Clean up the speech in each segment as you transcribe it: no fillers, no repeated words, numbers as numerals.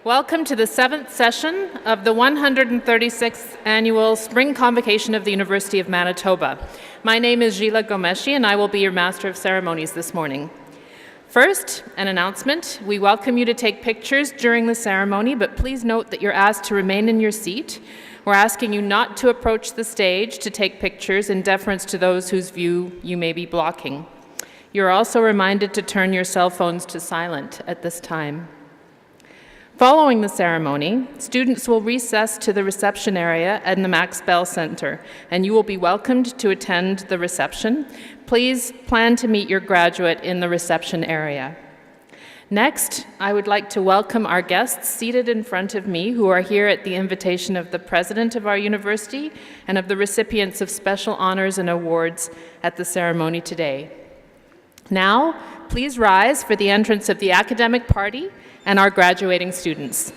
Welcome to the 7th session of the 136th Annual Spring Convocation of the University of Manitoba. My name is Gila Gomeshi, and I will be your Master of Ceremonies this morning. First, an announcement. We welcome you to take pictures during the ceremony, but please note that you're asked to remain in your seat. We're asking you not to approach the stage to take pictures in deference to those whose view you may be blocking. You're also reminded to turn your cell phones to silent at this time. Following the ceremony, students will recess to the reception area in the Max Bell Center, and you will be welcomed to attend the reception. Please plan to meet your graduate in the reception area. Next, I would like to welcome our guests seated in front of me who are here at the invitation of the president of our university and of the recipients of special honors and awards at the ceremony today. Now, please rise for the entrance of the academic party and our graduating students.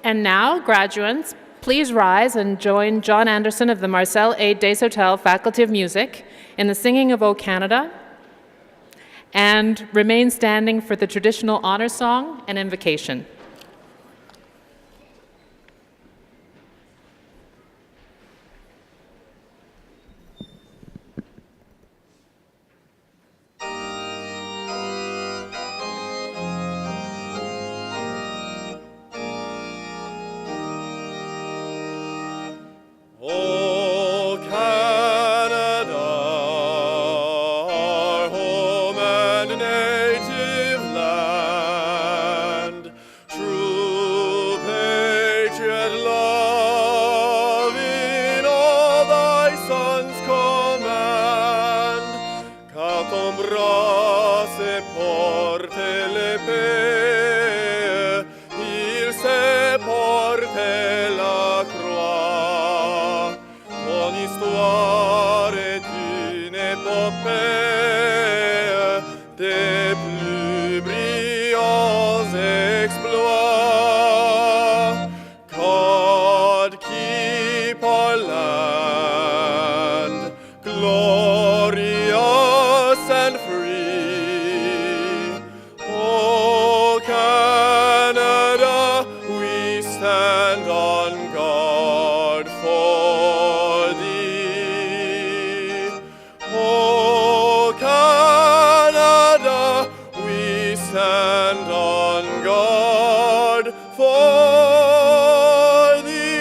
And now, graduates, please rise and join John Anderson of the Marcel A. Deshotel Faculty of Music in the singing of O Canada, and remain standing for the traditional honor song and invocation. O Canada, our home and native land, true patriot love in all thy sons command, quand ton bras se porte l'épée, il se porte la croix. Ton histoire est une épopée des plus brillants exploits. God keep our land glorious and free. O Canada, we stand on guard for thee. O Canada, we stand on guard for thee.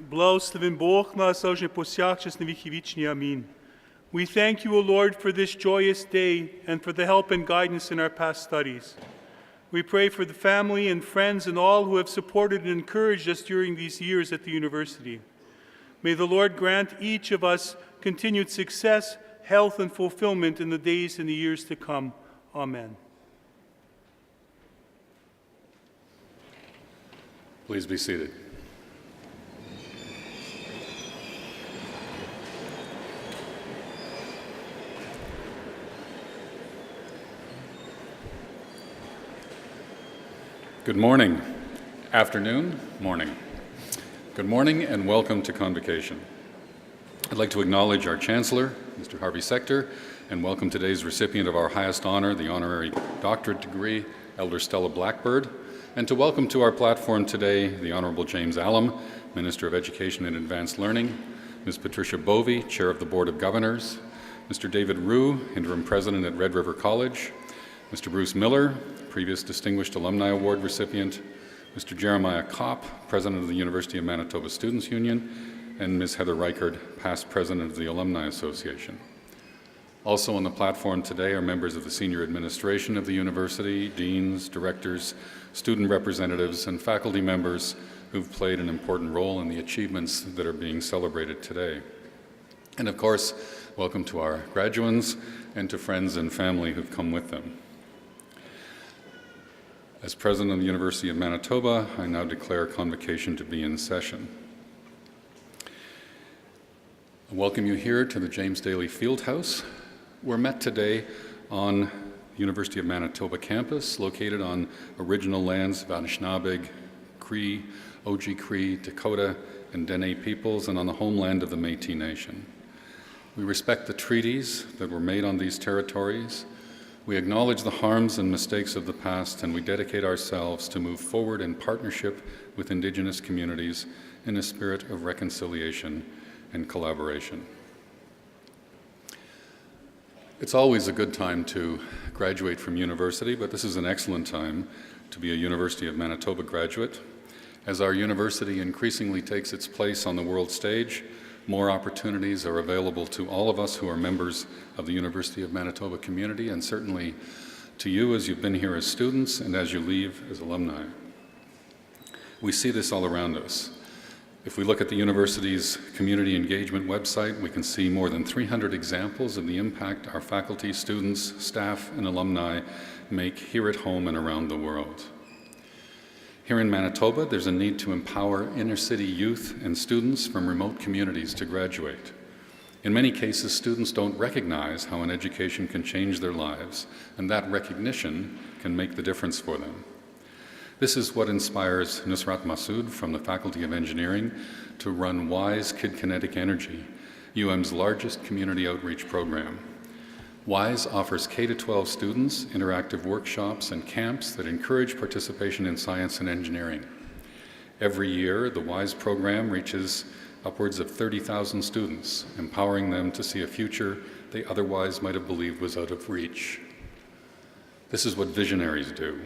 Благословен Бог нас, оже повсякчас на віки вічні. Амінь. We thank you, O Lord, for this joyous day and for the help and guidance in our past studies. We pray for the family and friends and all who have supported and encouraged us during these years at the university. May the Lord grant each of us continued success, health, and fulfillment in the days and the years to come. Amen. Please be seated. Good morning, afternoon, morning. Good morning and welcome to Convocation. I'd like to acknowledge our Chancellor, Mr. Harvey Sector, and welcome today's recipient of our highest honor, the honorary doctorate degree, Elder Stella Blackbird, and to welcome to our platform today the Honorable James Allam, Minister of Education and Advanced Learning, Ms. Patricia Bovey, Chair of the Board of Governors, Mr. David Rue, Interim President at Red River College, Mr. Bruce Miller, previous Distinguished Alumni Award recipient, Mr. Jeremiah Kopp, President of the University of Manitoba Students' Union, and Ms. Heather Reichard, past President of the Alumni Association. Also on the platform today are members of the senior administration of the university, deans, directors, student representatives, and faculty members who've played an important role in the achievements that are being celebrated today. And of course, welcome to our graduands and to friends and family who've come with them. As President of the University of Manitoba, I now declare Convocation to be in session. I welcome you here to the James Daly Fieldhouse. We're met today on the University of Manitoba campus, located on original lands of Anishinaabe, Cree, Oji-Cree, Dakota, and Dene peoples, and on the homeland of the Métis Nation. We respect the treaties that were made on these territories. We acknowledge the harms and mistakes of the past, and we dedicate ourselves to move forward in partnership with Indigenous communities in a spirit of reconciliation and collaboration. It's always a good time to graduate from university, but this is an excellent time to be a University of Manitoba graduate. As our university increasingly takes its place on the world stage, more opportunities are available to all of us who are members of the University of Manitoba community, and certainly to you as you've been here as students and as you leave as alumni. We see this all around us. If we look at the university's community engagement website, we can see more than 300 examples of the impact our faculty, students, staff, and alumni make here at home and around the world. Here in Manitoba, there's a need to empower inner-city youth and students from remote communities to graduate. In many cases, students don't recognize how an education can change their lives, and that recognition can make the difference for them. This is what inspires Nusrat Masood from the Faculty of Engineering to run WISE Kid Kinetic Energy, UM's largest community outreach program. WISE offers K-12 students interactive workshops and camps that encourage participation in science and engineering. Every year, the WISE program reaches upwards of 30,000 students, empowering them to see a future they otherwise might have believed was out of reach. This is what visionaries do.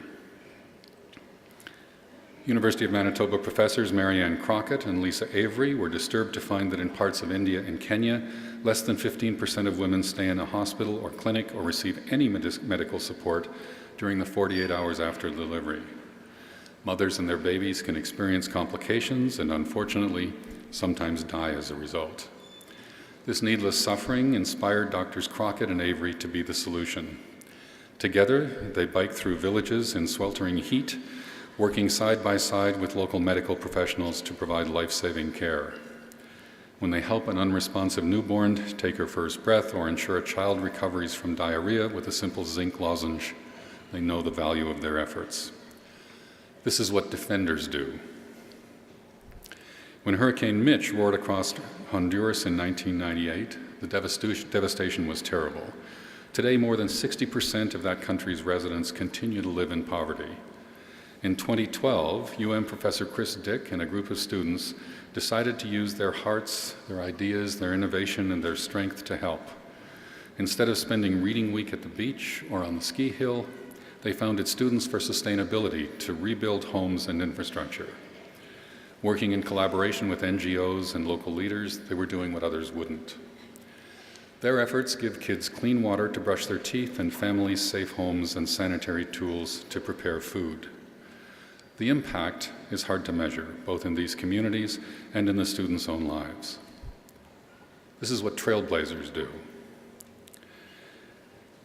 University of Manitoba professors Marianne Crockett and Lisa Avery were disturbed to find that in parts of India and Kenya, less than 15% of women stay in a hospital or clinic or receive any medical support during the 48 hours after delivery. Mothers and their babies can experience complications and, unfortunately, sometimes die as a result. This needless suffering inspired Doctors Crockett and Avery to be the solution. Together, they bike through villages in sweltering heat, working side by side with local medical professionals to provide life-saving care. When they help an unresponsive newborn take her first breath or ensure a child recovers from diarrhea with a simple zinc lozenge, they know the value of their efforts. This is what defenders do. When Hurricane Mitch roared across Honduras in 1998, the devastation was terrible. Today, more than 60% of that country's residents continue to live in poverty. In 2012, UM Professor Chris Dick and a group of students decided to use their hearts, their ideas, their innovation, and their strength to help. Instead of spending reading week at the beach or on the ski hill, they founded Students for Sustainability to rebuild homes and infrastructure. Working in collaboration with NGOs and local leaders, they were doing what others wouldn't. Their efforts give kids clean water to brush their teeth and families safe homes and sanitary tools to prepare food. The impact is hard to measure, both in these communities and in the students' own lives. This is what trailblazers do.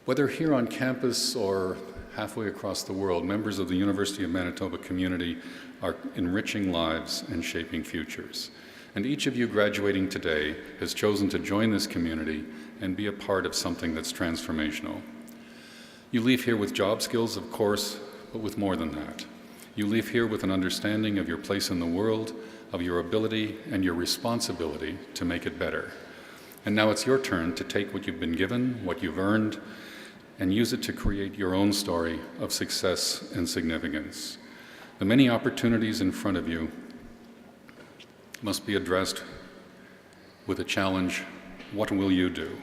Whether here on campus or halfway across the world, members of the University of Manitoba community are enriching lives and shaping futures. And each of you graduating today has chosen to join this community and be a part of something that's transformational. You leave here with job skills, of course, but with more than that. You leave here with an understanding of your place in the world, of your ability and your responsibility to make it better. And now it's your turn to take what you've been given, what you've earned, and use it to create your own story of success and significance. The many opportunities in front of you must be addressed with a challenge: what will you do?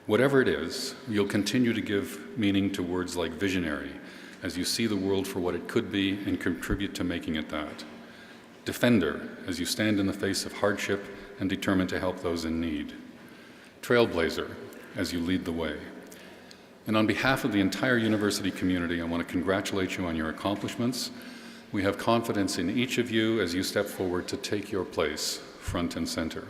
Whatever it is, you'll continue to give meaning to words like visionary as you see the world for what it could be and contribute to making it that. Defender, as you stand in the face of hardship and determined to help those in need. Trailblazer, as you lead the way. And on behalf of the entire university community, I want to congratulate you on your accomplishments. We have confidence in each of you as you step forward to take your place front and center.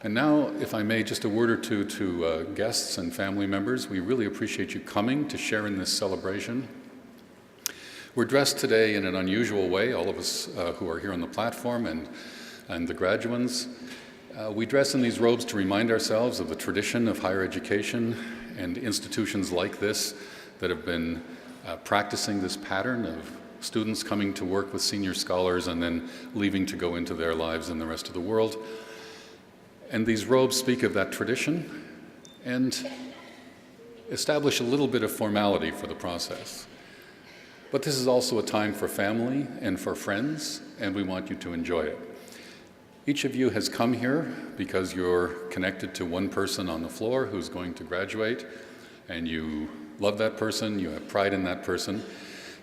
And now, if I may, just a word or two to guests and family members. We really appreciate you coming to share in this celebration. We're dressed today in an unusual way, all of us who are here on the platform and the graduands. We dress in these robes to remind ourselves of the tradition of higher education and institutions like this that have been practicing this pattern of students coming to work with senior scholars and then leaving to go into their lives in the rest of the world. And these robes speak of that tradition and establish a little bit of formality for the process. But this is also a time for family and for friends, and we want you to enjoy it. Each of you has come here because you're connected to one person on the floor who's going to graduate, and you love that person, you have pride in that person,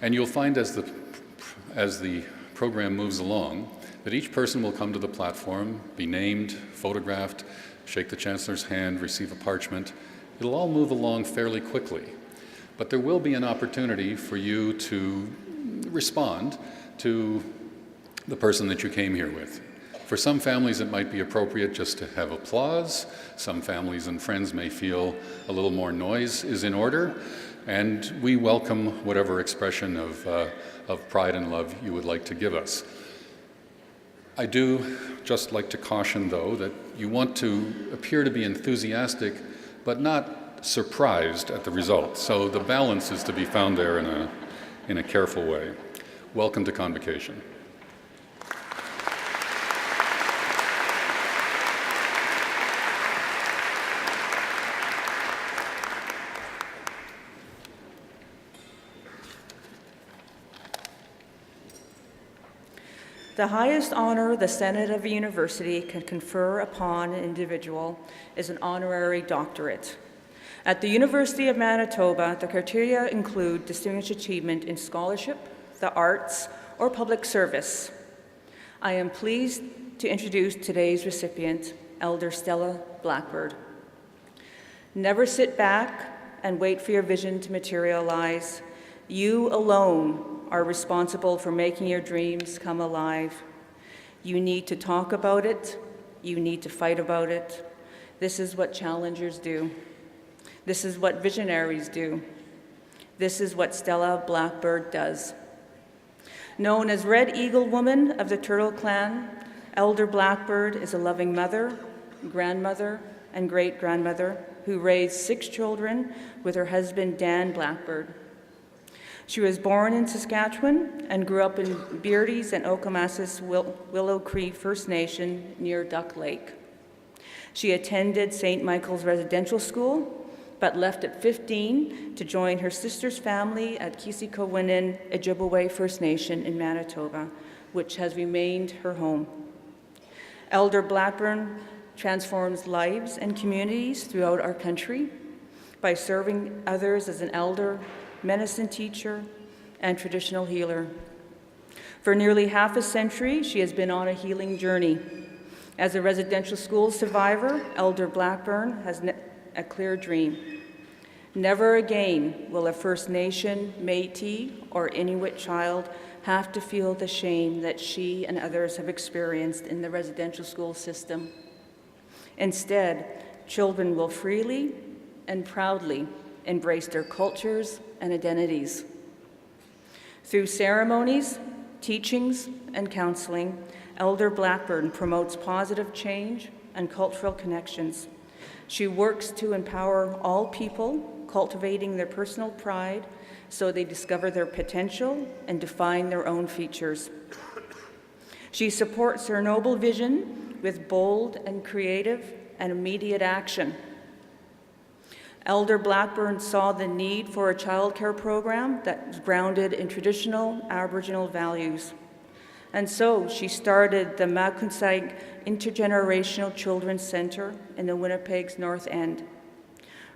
and you'll find as the program moves along that each person will come to the platform, be named, photographed, shake the Chancellor's hand, receive a parchment. It'll all move along fairly quickly, but there will be an opportunity for you to respond to the person that you came here with. For some families, it might be appropriate just to have applause. Some families and friends may feel a little more noise is in order, and we welcome whatever expression of pride and love you would like to give us. I do just like to caution, though, that you want to appear to be enthusiastic, but not surprised at the result. So the balance is to be found there in a careful way. Welcome to Convocation. The highest honor the Senate of a university can confer upon an individual is an honorary doctorate. At the University of Manitoba, the criteria include distinguished achievement in scholarship, the arts, or public service. I am pleased to introduce today's recipient, Elder Stella Blackbird. Never sit back and wait for your vision to materialize. You alone are responsible for making your dreams come alive. You need to talk about it. You need to fight about it. This is what challengers do. This is what visionaries do. This is what Stella Blackbird does. Known as Red Eagle Woman of the Turtle Clan, Elder Blackbird is a loving mother, grandmother, and great-grandmother who raised 6 children with her husband, Dan Blackbird. She was born in Saskatchewan and grew up in Beardy's and Okamasas Willow Cree First Nation near Duck Lake. She attended St. Michael's Residential School, but left at 15 to join her sister's family at Kisikowinin Ojibwe First Nation in Manitoba, which has remained her home. Elder Blackburn transforms lives and communities throughout our country by serving others as an elder, medicine teacher, and traditional healer. For nearly half a century, she has been on a healing journey. As a residential school survivor, Elder Blackburn has a clear dream. Never again will a First Nation, Métis, or Inuit child have to feel the shame that she and others have experienced in the residential school system. Instead, children will freely and proudly embrace their cultures and identities. Through ceremonies, teachings, and counseling, Elder Blackburn promotes positive change and cultural connections. She works to empower all people, cultivating their personal pride so they discover their potential and define their own features. She supports her noble vision with bold and creative and immediate action. Elder Blackburn saw the need for a childcare program that was grounded in traditional Aboriginal values. And so she started the Makunsai Intergenerational Children's Center in the Winnipeg's North End.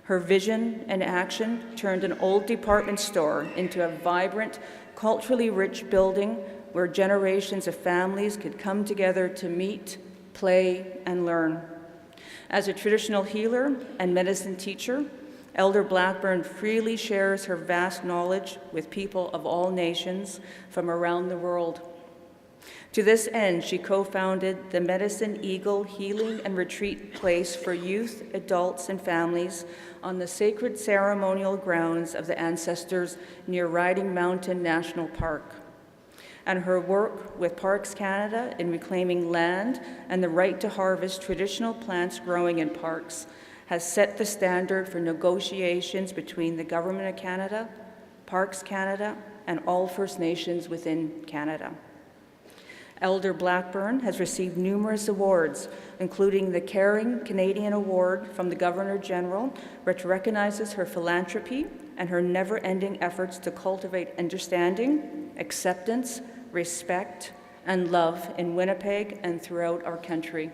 Her vision and action turned an old department store into a vibrant, culturally rich building where generations of families could come together to meet, play, and learn. As a traditional healer and medicine teacher, Elder Blackburn freely shares her vast knowledge with people of all nations from around the world. To this end, she co-founded the Medicine Eagle Healing and Retreat Place for youth, adults, and families on the sacred ceremonial grounds of the ancestors near Riding Mountain National Park. And her work with Parks Canada in reclaiming land and the right to harvest traditional plants growing in parks has set the standard for negotiations between the Government of Canada, Parks Canada, and all First Nations within Canada. Elder Blackburn has received numerous awards, including the Caring Canadian Award from the Governor-General, which recognizes her philanthropy and her never-ending efforts to cultivate understanding, acceptance, respect, and love in Winnipeg and throughout our country.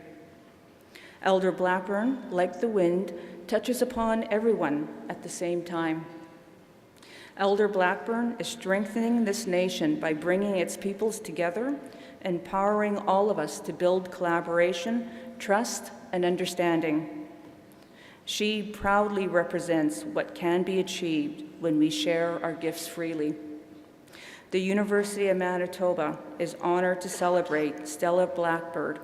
Elder Blackburn, like the wind, touches upon everyone at the same time. Elder Blackburn is strengthening this nation by bringing its peoples together, empowering all of us to build collaboration, trust, and understanding. She proudly represents what can be achieved when we share our gifts freely. The University of Manitoba is honored to celebrate Stella Blackburn,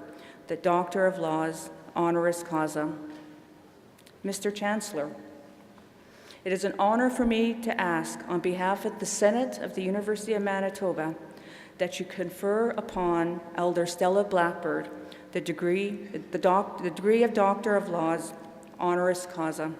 the Doctor of Laws, honoris causa. Mr. Chancellor, it is an honor for me to ask, on behalf of the Senate of the University of Manitoba, that you confer upon Elder Stella Blackburn the degree of Doctor of Laws, honoris causa.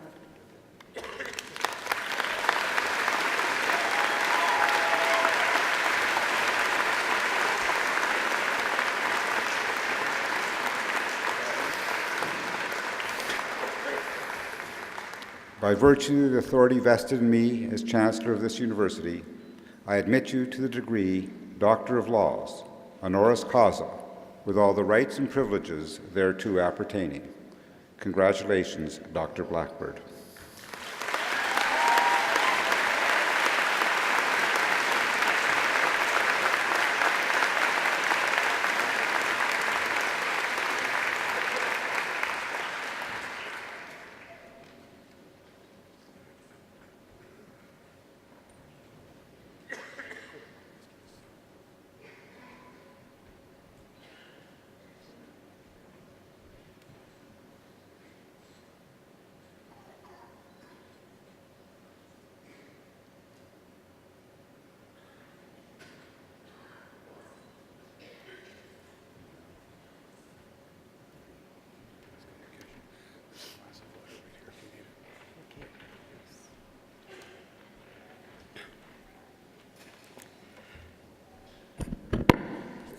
By virtue of the authority vested in me as Chancellor of this university, I admit you to the degree Doctor of Laws, honoris causa, with all the rights and privileges thereto appertaining. Congratulations, Dr. Blackburn.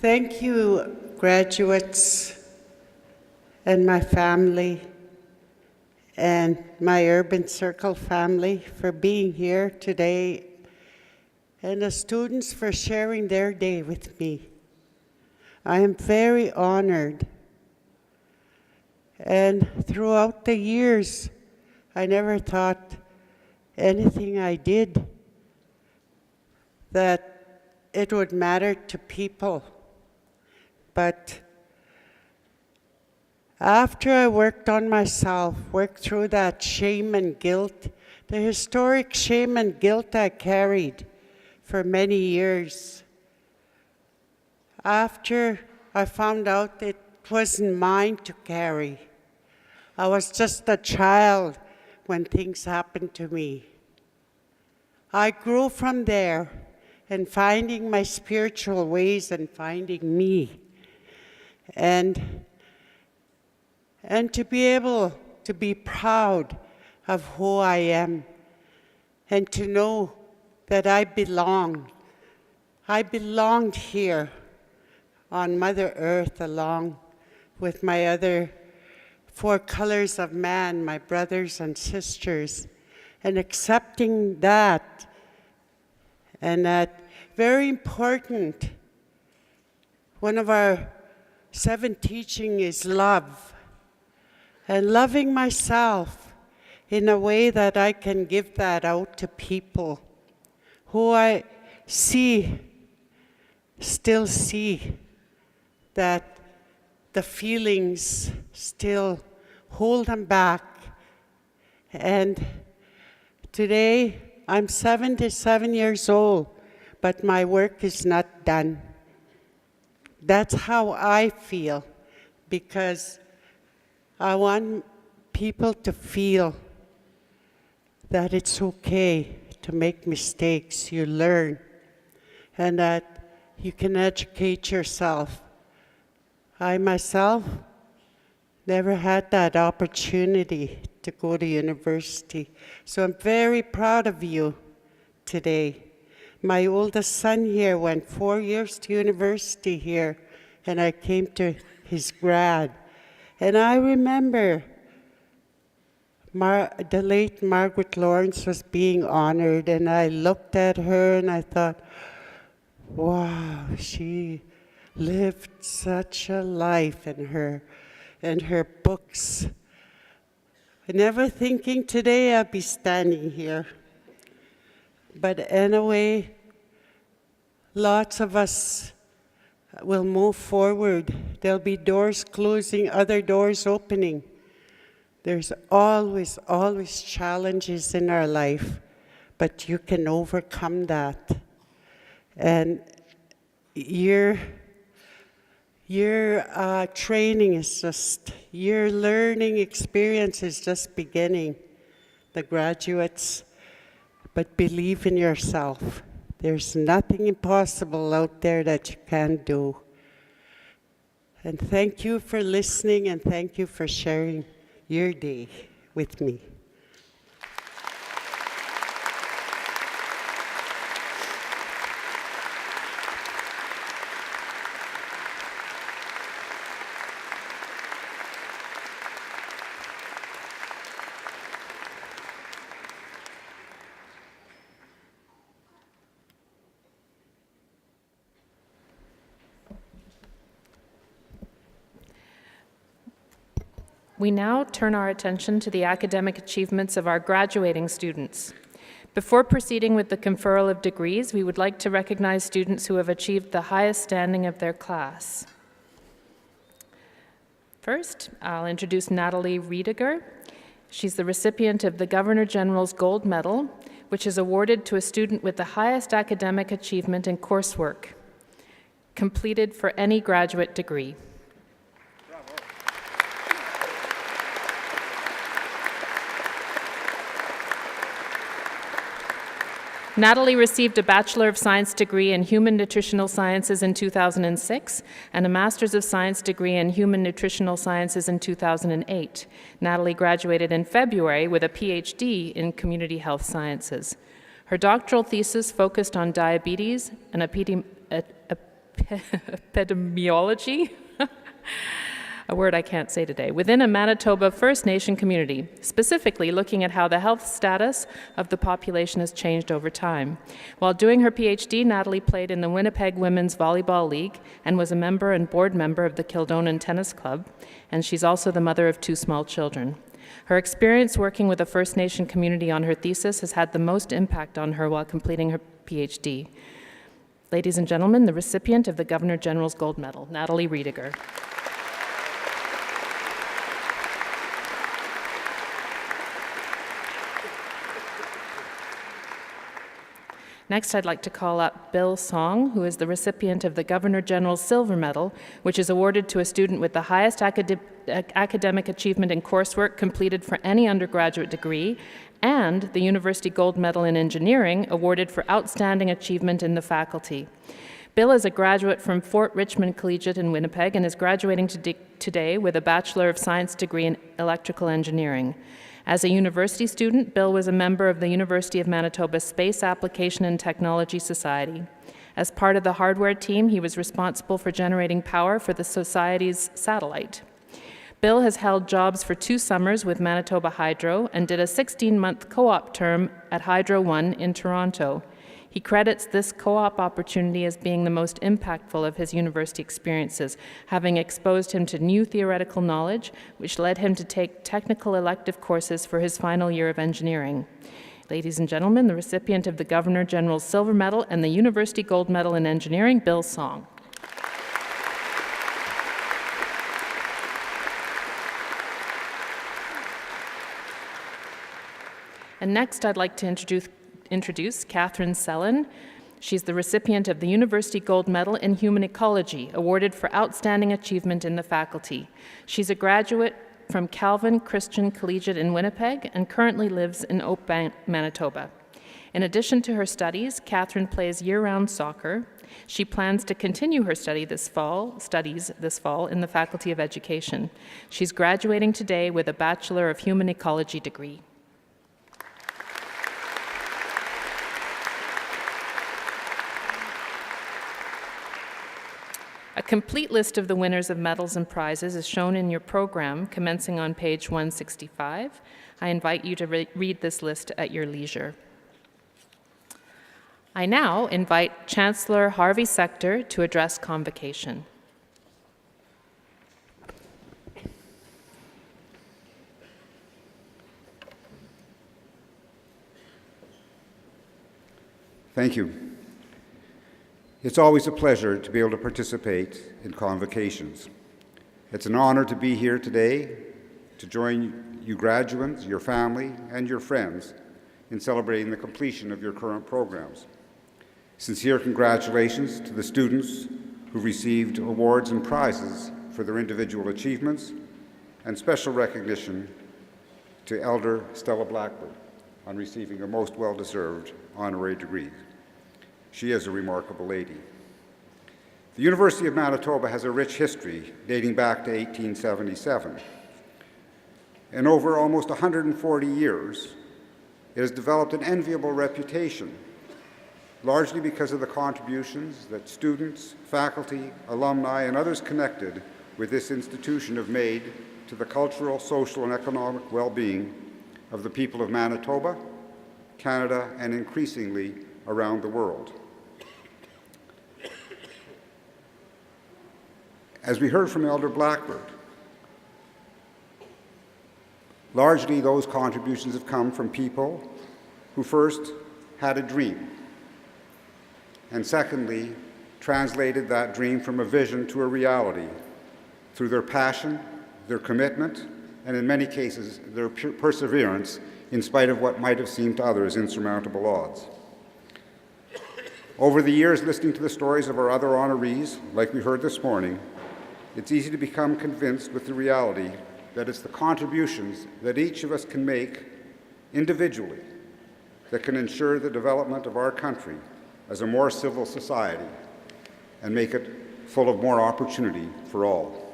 Thank you, graduates, and my family, and my Urban Circle family for being here today, and the students for sharing their day with me. I am very honored. And throughout the years, I never thought anything I did that it would matter to people. But after I worked on myself, worked through that shame and guilt, the historic shame and guilt I carried for many years, after I found out it wasn't mine to carry, I was just a child when things happened to me. I grew from there and finding my spiritual ways and finding me. And to be able to be proud of who I am and to know that I belonged. I belonged here on Mother Earth along with my other 4 colors of man, my brothers and sisters, and accepting that. And that very important, one of our 7 teaching is love. And loving myself in a way that I can give that out to people who I still see that the feelings still hold them back. And today, I'm 77 years old, but my work is not done. That's how I feel, because I want people to feel that it's okay to make mistakes, you learn, and that you can educate yourself. I myself never had that opportunity to go to university, so I'm very proud of you today. My oldest son here went 4 years to university here, and I came to his grad. And I remember the late Margaret Lawrence was being honored, and I looked at her and I thought, wow, she lived such a life in her books. Never thinking today I'd be standing here. But anyway, lots of us will move forward. There'll be doors closing, other doors opening. There's always, always challenges in our life, but you can overcome that. And your training is just, your learning experience is just beginning, the graduates. But believe in yourself. There's nothing impossible out there that you can't do. And thank you for listening, and thank you for sharing your day with me. We now turn our attention to the academic achievements of our graduating students. Before proceeding with the conferral of degrees, we would like to recognize students who have achieved the highest standing of their class. First, I'll introduce Natalie Riediger. She's the recipient of the Governor General's Gold Medal, which is awarded to a student with the highest academic achievement in coursework, completed for any graduate degree. Natalie received a Bachelor of Science degree in Human Nutritional Sciences in 2006 and a Master's of Science degree in Human Nutritional Sciences in 2008. Natalie graduated in February with a PhD in Community Health Sciences. Her doctoral thesis focused on diabetes and epidemiology, a word I can't say today, within a Manitoba First Nation community, specifically looking at how the health status of the population has changed over time. While doing her PhD, Natalie played in the Winnipeg Women's Volleyball League and was a member and board member of the Kildonan Tennis Club, and she's also the mother of 2 small children. Her experience working with a First Nation community on her thesis has had the most impact on her while completing her PhD. Ladies and gentlemen, the recipient of the Governor General's Gold Medal, Natalie Riediger. Next, I'd like to call up Bill Song, who is the recipient of the Governor General's Silver Medal, which is awarded to a student with the highest academic achievement in coursework completed for any undergraduate degree, and the University Gold Medal in Engineering, awarded for outstanding achievement in the faculty. Bill is a graduate from Fort Richmond Collegiate in Winnipeg and is graduating today with a Bachelor of Science degree in Electrical Engineering. As a university student, Bill was a member of the University of Manitoba Space Application and Technology Society. As part of the hardware team, he was responsible for generating power for the Society's satellite. Bill has held jobs for 2 summers with Manitoba Hydro and did a 16-month co-op term at Hydro One in Toronto. He credits this co-op opportunity as being the most impactful of his university experiences, having exposed him to new theoretical knowledge, which led him to take technical elective courses for his final year of engineering. Ladies and gentlemen, the recipient of the Governor-General's Silver Medal and the University Gold Medal in Engineering, Bill Song. And next, I'd like to introduce Catherine Sellen. She's the recipient of the University Gold Medal in Human Ecology, awarded for outstanding achievement in the faculty. She's a graduate from Calvin Christian Collegiate in Winnipeg and currently lives in Oakbank, Manitoba. In addition to her studies, Catherine plays year-round soccer. She plans to continue her studies this fall in the Faculty of Education. She's graduating today with a Bachelor of Human Ecology degree. A complete list of the winners of medals and prizes is shown in your program, commencing on page 165. I invite you to read this list at your leisure. I now invite Chancellor Harvey Sector to address convocation. Thank you. It's always a pleasure to be able to participate in convocations. It's an honor to be here today to join you graduates, your family, and your friends in celebrating the completion of your current programs. Sincere congratulations to the students who received awards and prizes for their individual achievements, and special recognition to Elder Stella Blackburn on receiving a most well-deserved honorary degree. She is a remarkable lady. The University of Manitoba has a rich history dating back to 1877. And over almost 140 years, it has developed an enviable reputation, largely because of the contributions that students, faculty, alumni, and others connected with this institution have made to the cultural, social, and economic well-being of the people of Manitoba, Canada, and increasingly around the world. As we heard from Elder Blackbird, largely those contributions have come from people who first had a dream, and secondly, translated that dream from a vision to a reality through their passion, their commitment, and in many cases, their perseverance in spite of what might have seemed to others insurmountable odds. Over the years, listening to the stories of our other honorees, like we heard this morning, it's easy to become convinced with the reality that it's the contributions that each of us can make individually that can ensure the development of our country as a more civil society and make it full of more opportunity for all.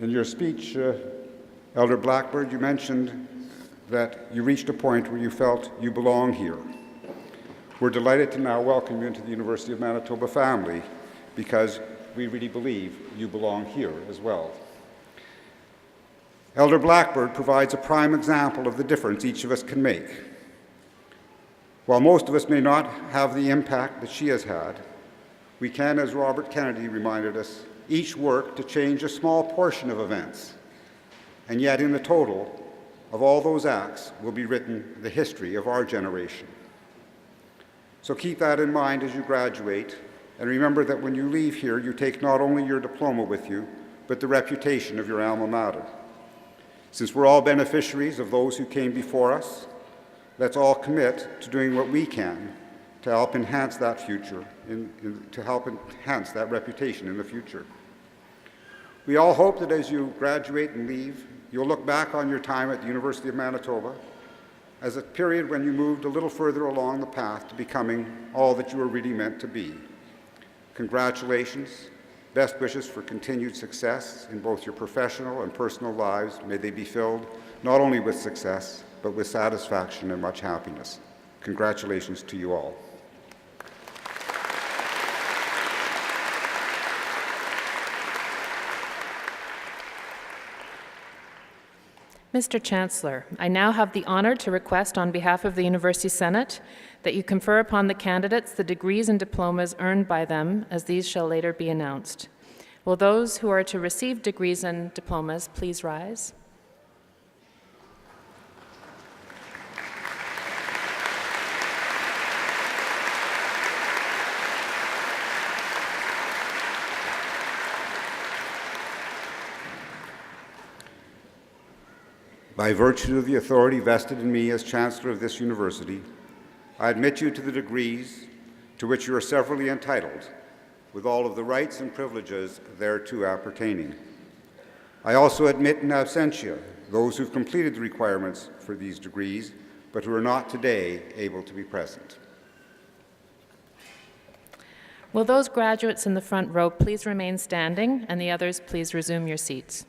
In your speech, Elder Blackbird, you mentioned that you reached a point where you felt you belong here. We're delighted to now welcome you into the University of Manitoba family because we really believe you belong here as well. Elder Blackbird provides a prime example of the difference each of us can make. While most of us may not have the impact that she has had, we can, as Robert Kennedy reminded us, each work to change a small portion of events. And yet in the total of all those acts will be written the history of our generation. So keep that in mind as you graduate, and remember that when you leave here, you take not only your diploma with you, but the reputation of your alma mater. Since we're all beneficiaries of those who came before us, let's all commit to doing what we can to help enhance that future, to help enhance that reputation in the future. We all hope that as you graduate and leave, you'll look back on your time at the University of Manitoba as a period when you moved a little further along the path to becoming all that you were really meant to be. Congratulations. Best wishes for continued success in both your professional and personal lives. May they be filled not only with success, but with satisfaction and much happiness. Congratulations to you all. Mr. Chancellor, I now have the honor to request on behalf of the University Senate that you confer upon the candidates the degrees and diplomas earned by them, as these shall later be announced. Will those who are to receive degrees and diplomas please rise? By virtue of the authority vested in me as Chancellor of this university, I admit you to the degrees to which you are severally entitled, with all of the rights and privileges thereto appertaining. I also admit in absentia those who've completed the requirements for these degrees, but who are not today able to be present. Will those graduates in the front row please remain standing, and the others please resume your seats?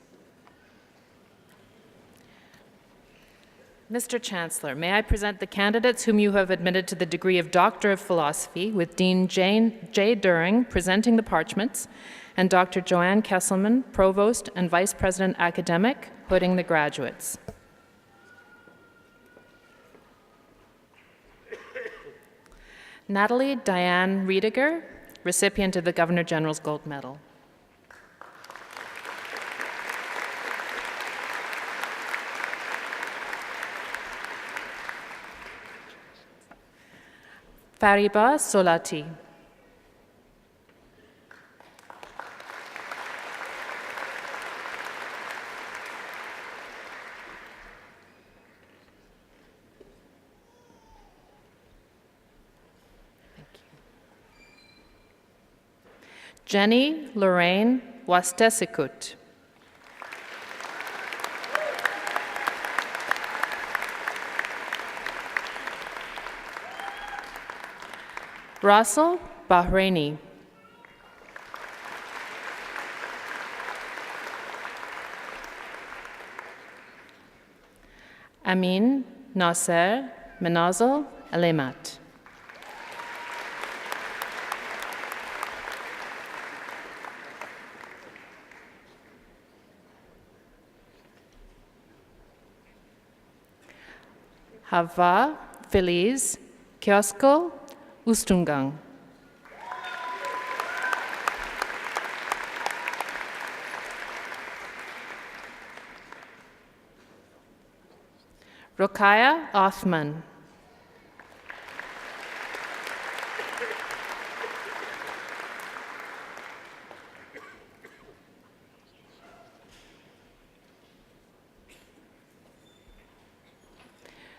Mr. Chancellor, may I present the candidates whom you have admitted to the degree of Doctor of Philosophy, with Dean J. During presenting the parchments, and Dr. Joanne Kesselman, Provost and Vice President Academic, hooding the graduates. Natalie Diane Riediger, recipient of the Governor General's Gold Medal. Fariba Solati. Jenny Lorraine Wastesikut. Russell Bahraini. Amin Nasser Menazal Alemat. Hava Feliz Kiosko Ustungang. Rokaya Othman.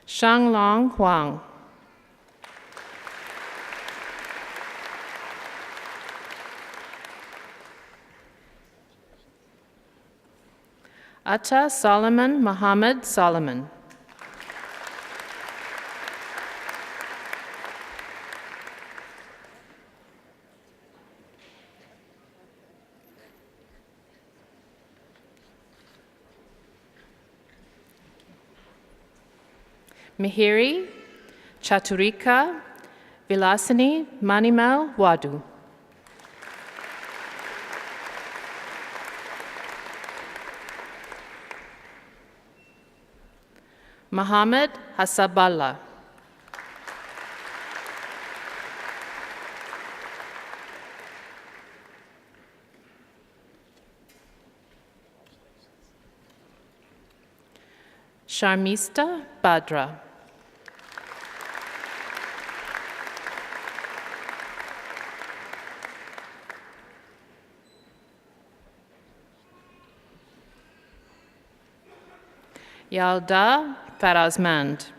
Shanglong Huang. Atta Solomon Muhammad Solomon. Mihiri Chaturika Vilasini Manimal Wadu. Muhammad Hasaballah. Sharmista Badra. Yalda Farazmand.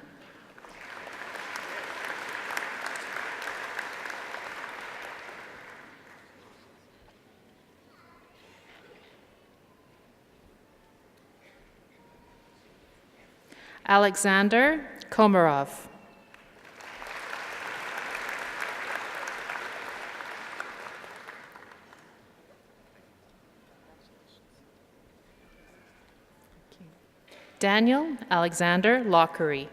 Alexander Komarov. Daniel Alexander Lockery.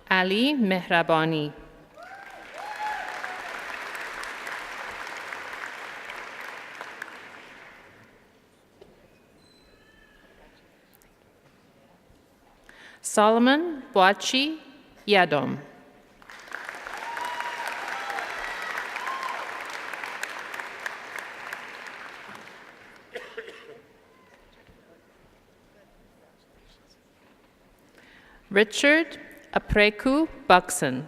Ali Mehrabani. Solomon Boachi Yadom. Richard Apreku Buxon.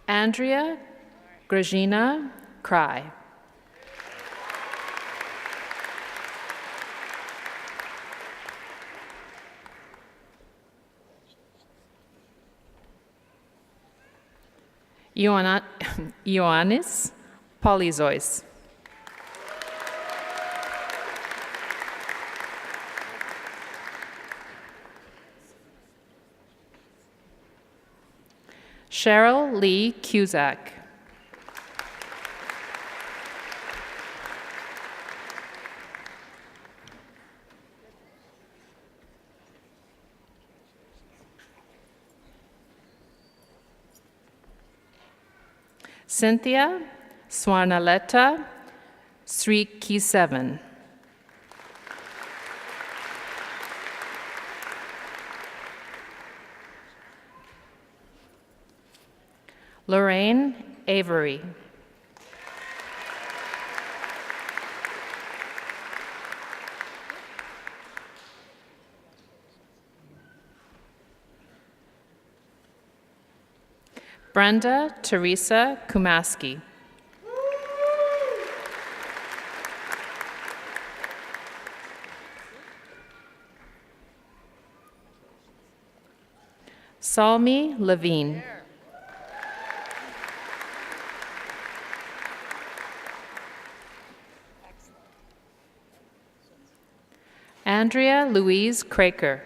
Andrea Grajina Cry. Ioannis Polyzois. Cheryl Lee Cusack. Cynthia Swarnaletta Srikisevan. Lorraine Avery. Brenda Teresa Kumaski. Salmi Levine. Andrea Louise Craker.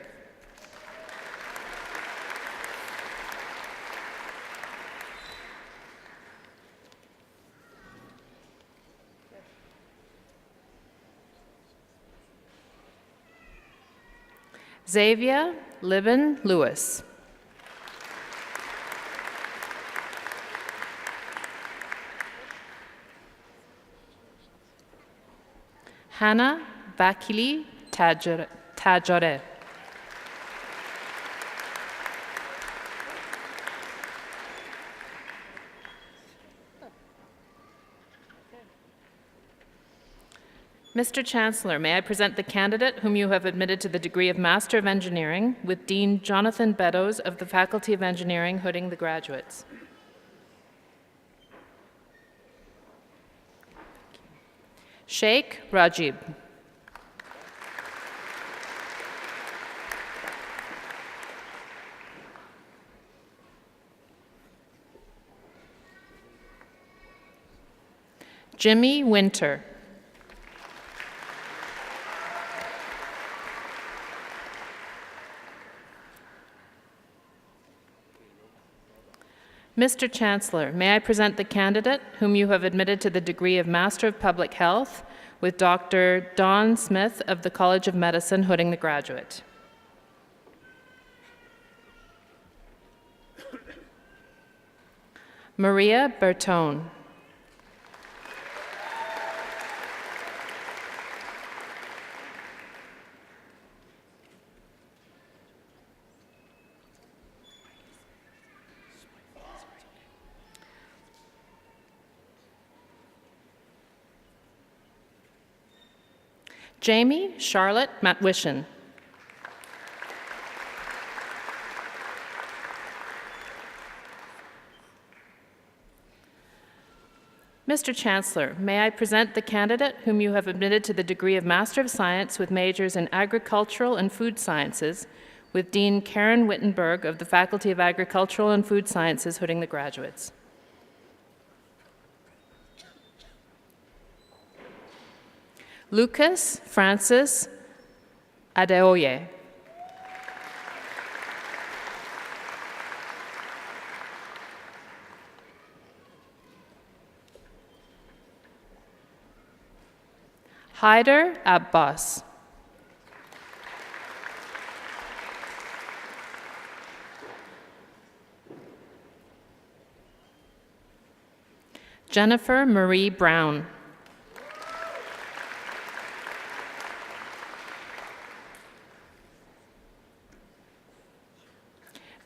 Xavier Libin Lewis. Hannah Vakili Tajore. Mr. Chancellor, may I present the candidate whom you have admitted to the degree of Master of Engineering with Dean Jonathan Beddoes of the Faculty of Engineering, hooding the graduates. Sheikh Rajib. Jimmy Winter. Mr. Chancellor, may I present the candidate whom you have admitted to the degree of Master of Public Health with Dr. Dawn Smith of the College of Medicine, hooding the graduate. Maria Bertone. Jamie Charlotte Matwishin. Mr. Chancellor, may I present the candidate whom you have admitted to the degree of Master of Science with majors in Agricultural and Food Sciences, with Dean Karen Wittenberg of the Faculty of Agricultural and Food Sciences, hooding the graduates. Lucas Francis Adeoye. Haider Abbas. Jennifer Marie Brown.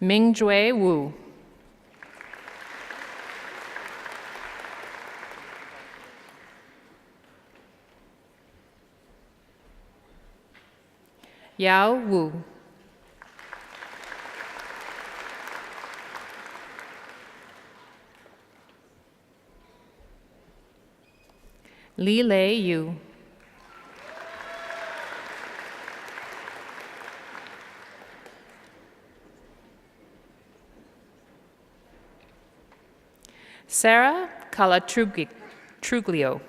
Mingjue Wu. Yao Wu. Li Lei Yu. Sarah Calatruglio.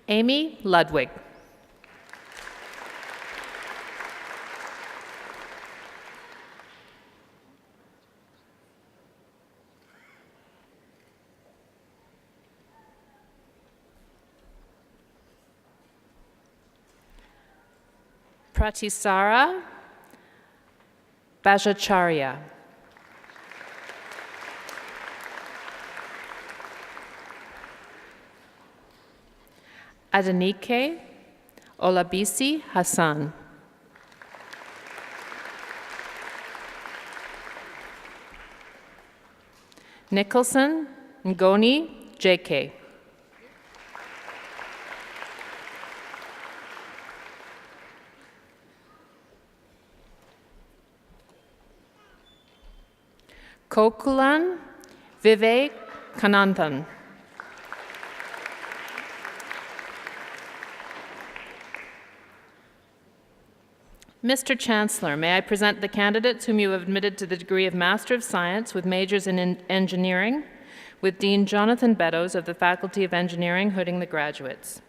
Amy Ludwig. Pratisara Bhattacharya. Adenike Olabisi Hassan. Nicholson Ngoni J.K. Kokulan Vivek Kananthan. Mr. Chancellor, may I present the candidates whom you have admitted to the degree of Master of Science with majors in Engineering, with Dean Jonathan Beddoes of the Faculty of Engineering, hooding the graduates.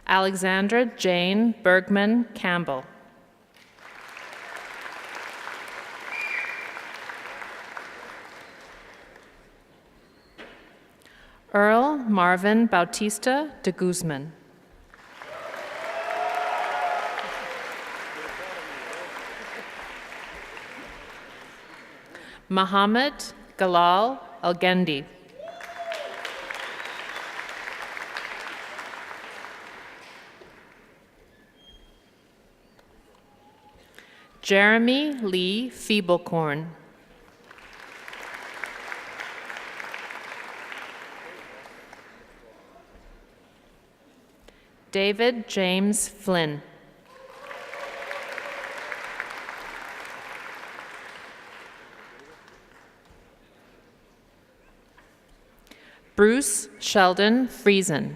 Alexandra Jane Bergman Campbell. Earl Marvin Bautista de Guzman. Mohammed Galal Algendi. Jeremy Lee Feeblecorn. David James Flynn. Bruce Sheldon Friesen.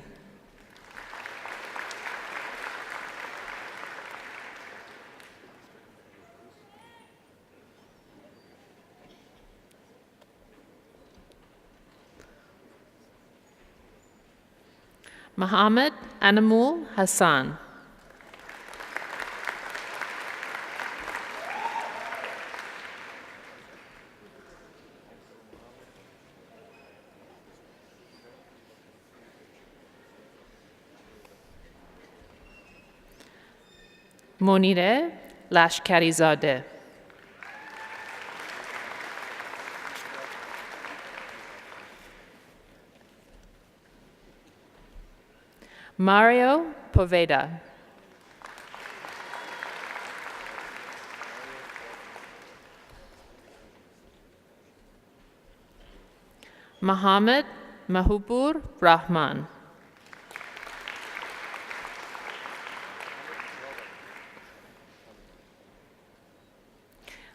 Muhammad Anamul Hassan. Monire Lashkarizadeh. Mario Poveda. Mohammed Mahbubur Rahman.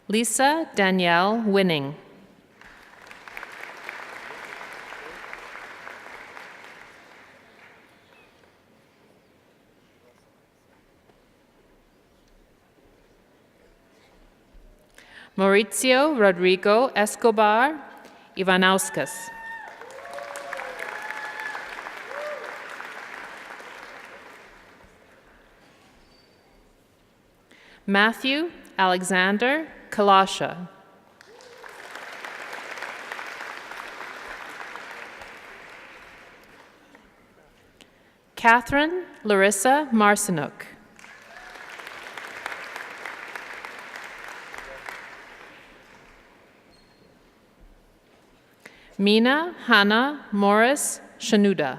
Lisa Danielle Winning. Mauricio Rodrigo Escobar Ivanauskas. Matthew Alexander Kalasha. Catherine Larissa Marcinuk. Mina Hannah Morris Shanuda.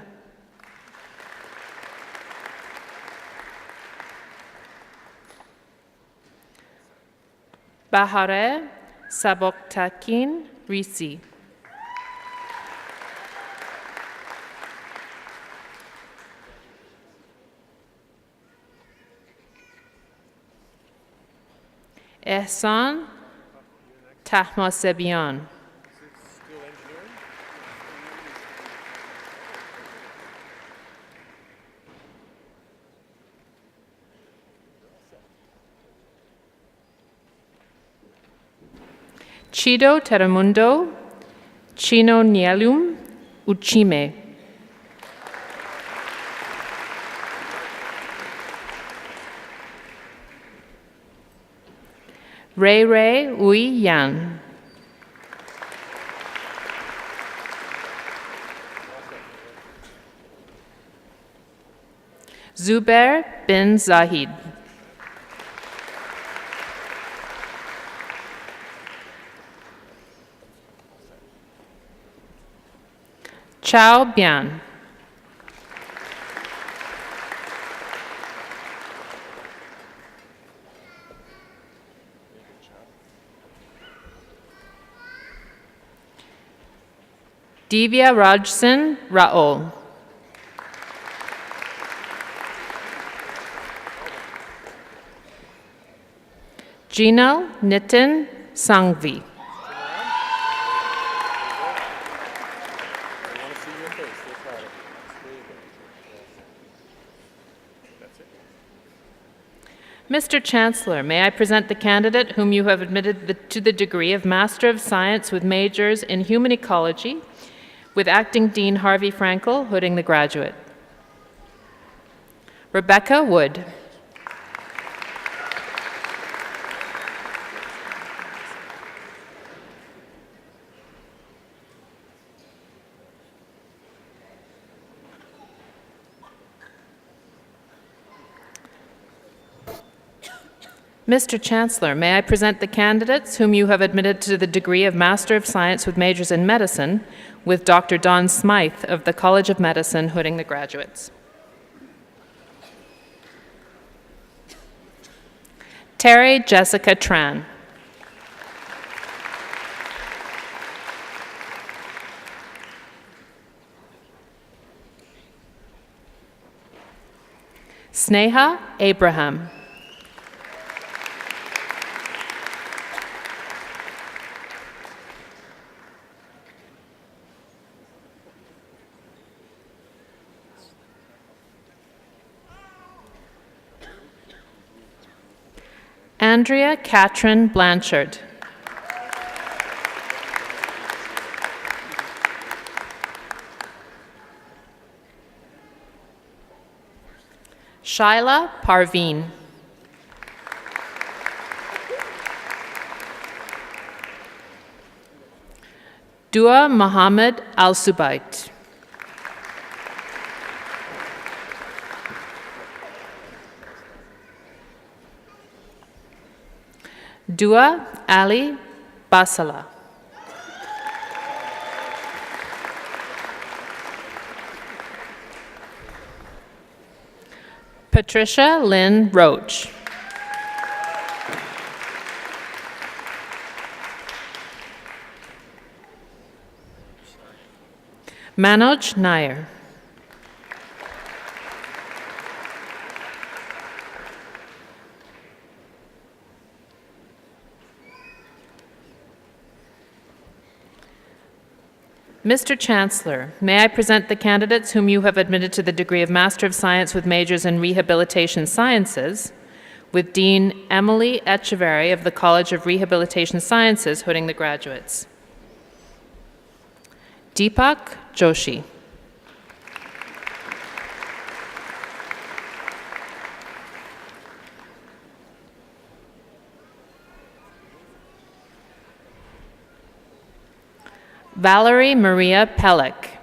Bahare Saboktakin Risi. Ehsan Tahmasebian. Chido Teramundo Chino Nielum Uchime. Ray Ray Ui Yan. Zubair bin Zahid. Chao Bian. Divya Rajsen Raol. Gina Nitin Sangvi. Mr. Chancellor, may I present the candidate whom you have admitted to the degree of Master of Science with majors in Human Ecology, with Acting Dean Harvey Frankel hooding the graduate. Rebecca Wood. Mr. Chancellor, may I present the candidates whom you have admitted to the degree of Master of Science with majors in Medicine, with Dr. Don Smythe of the College of Medicine hooding the graduates. Terry Jessica Tran. Sneha Abraham. Andrea Katrin Blanchard. Shaila Parveen. Dua Muhammad Al-Subait. Dua Ali Basala. Patricia Lynn Roach. Manoj Nair. Mr. Chancellor, may I present the candidates whom you have admitted to the degree of Master of Science with majors in Rehabilitation Sciences, with Dean Emily Echeverry of the College of Rehabilitation Sciences hooding the graduates. Deepak Joshi. Valerie Maria Pellick.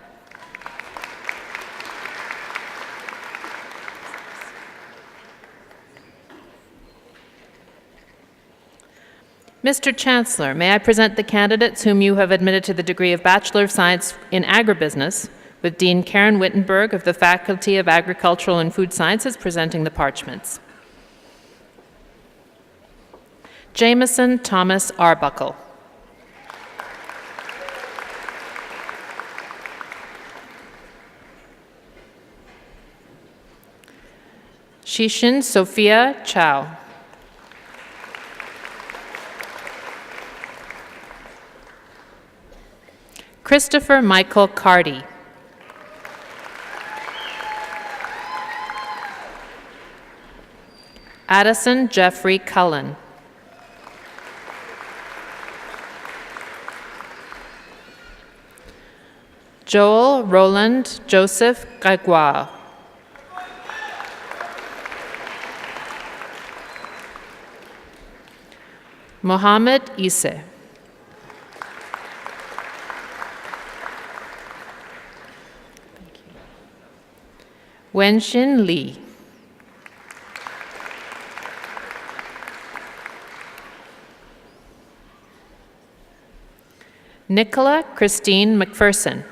Mr. Chancellor, may I present the candidates whom you have admitted to the degree of Bachelor of Science in Agribusiness, with Dean Karen Wittenberg of the Faculty of Agricultural and Food Sciences presenting the parchments. Jameson Thomas Arbuckle. Shishin Sophia Chow. Christopher Michael Cardy. Addison Jeffrey Cullen. Joel Roland Joseph Grégoire. Mohammed Isse. Wenxin Li. Nicola Christine McPherson.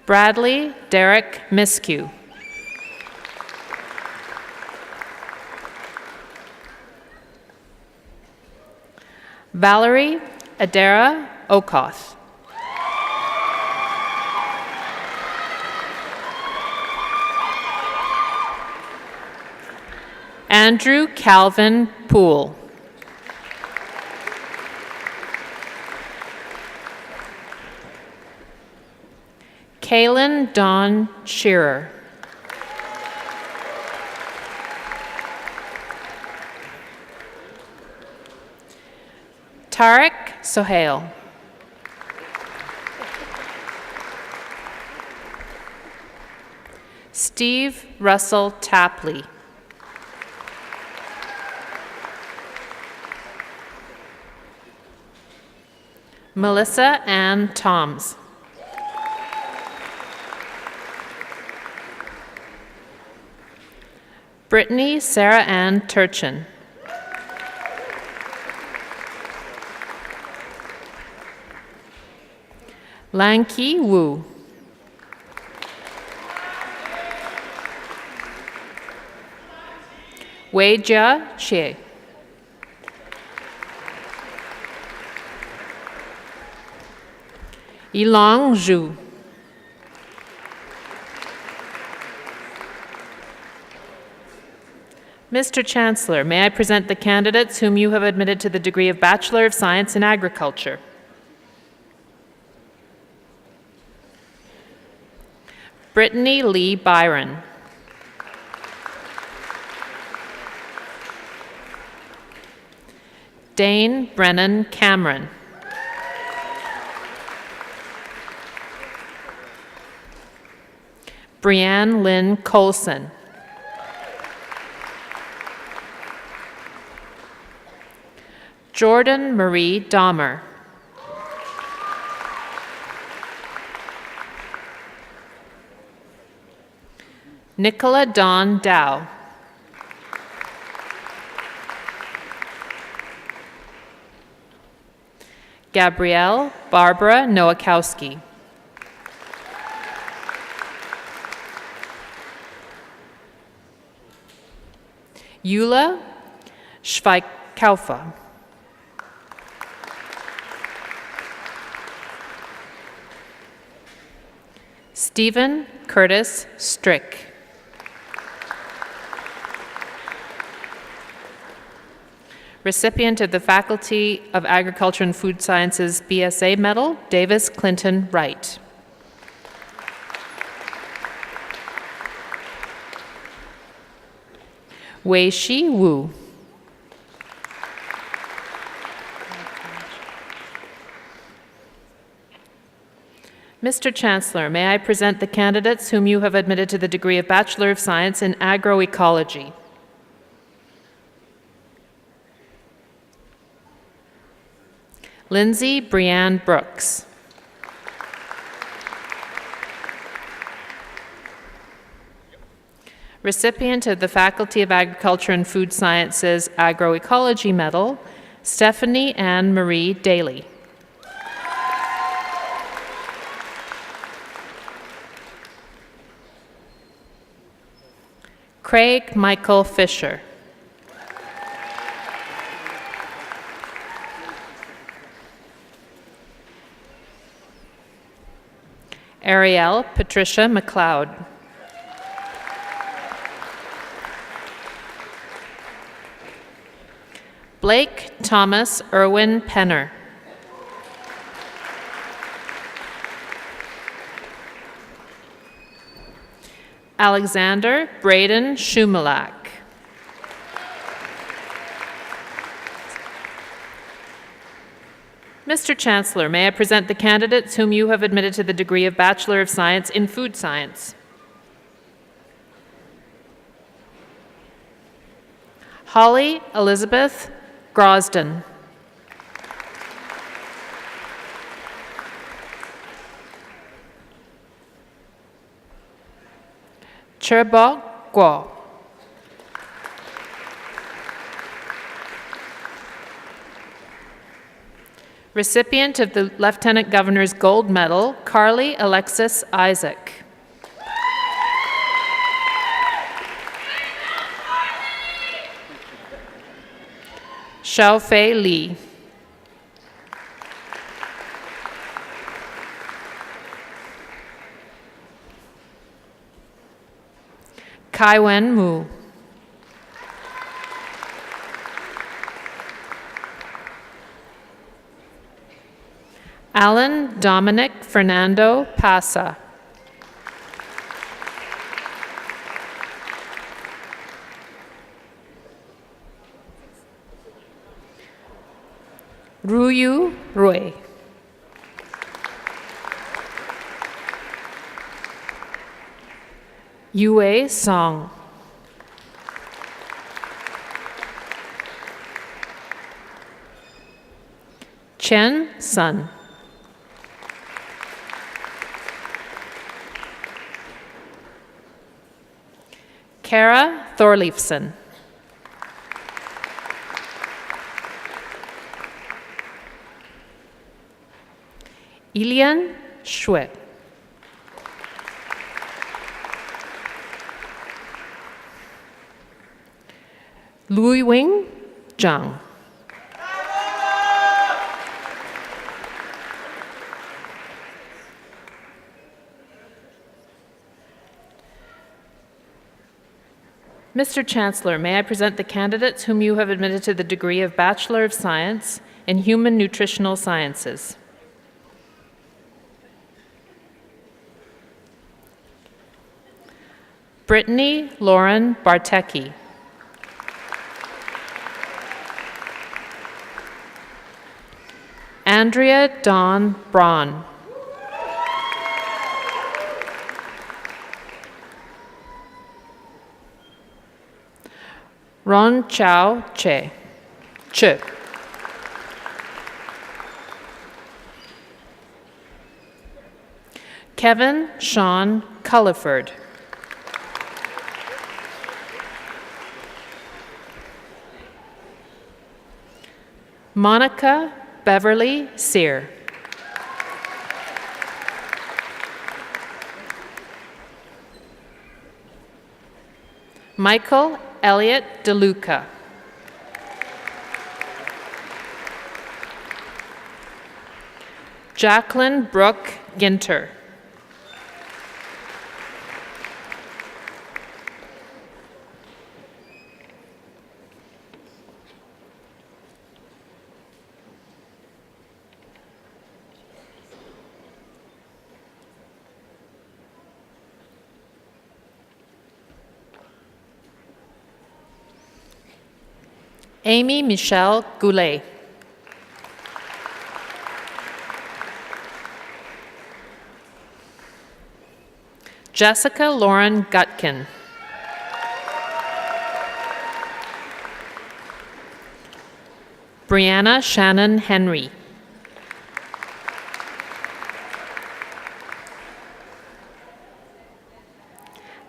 Bradley Derek Miskew. Valerie Adara Okoth. Andrew Calvin Poole. Kaylin Dawn Shearer. Tarek Sohail. Steve Russell Tapley. Melissa Ann Toms. Brittany Sarah Ann Turchin. Lanki Wu. Weijia Xie. Yilong Zhu. Mr. Chancellor, may I present the candidates whom you have admitted to the degree of Bachelor of Science in Agriculture? Brittany Lee Byron. Dane Brennan Cameron. Brianne Lynn Colson. Jordan Marie Dahmer. Nicola Dawn Dow. Gabrielle Barbara Nowakowski. Eula Schweikaufer. Stephen Curtis Strick. Recipient of the Faculty of Agriculture and Food Sciences BSA Medal, Davis Clinton Wright. Wei-Shi Wu. Mr. Chancellor, may I present the candidates whom you have admitted to the degree of Bachelor of Science in Agroecology. Lindsay Brianne Brooks. Recipient of the Faculty of Agriculture and Food Sciences Agroecology Medal, Stephanie Anne Marie Daly. Craig Michael Fisher. Ariel Patricia McLeod. Blake Thomas Irwin Penner. Alexander Braden Shumalak. Mr. Chancellor, may I present the candidates whom you have admitted to the degree of Bachelor of Science in Food Science. Holly Elizabeth Grosden. Cherbo Guo. Recipient of the Lieutenant Governor's Gold Medal, Carly Alexis Isaac. Xiaofei Li. Kaiwen Mu. Alan Dominic Fernando Pasa. Ruyu Rui. Yue Song. Chen Sun. Kara Thorleifson. Ilian Xue. Lui Wing Zhang. Mr. Chancellor, may I present the candidates whom you have admitted to the degree of Bachelor of Science in Human Nutritional Sciences. Brittany Lauren Bartecki. Andrea Dawn Braun. Ron Chao Che. Kevin Sean Culliford. Monica Beverly Sear. Michael Elliott DeLuca. Jacqueline Brooke Ginter. Amy Michelle Goulet. Jessica Lauren Gutkin. Brianna Shannon Henry.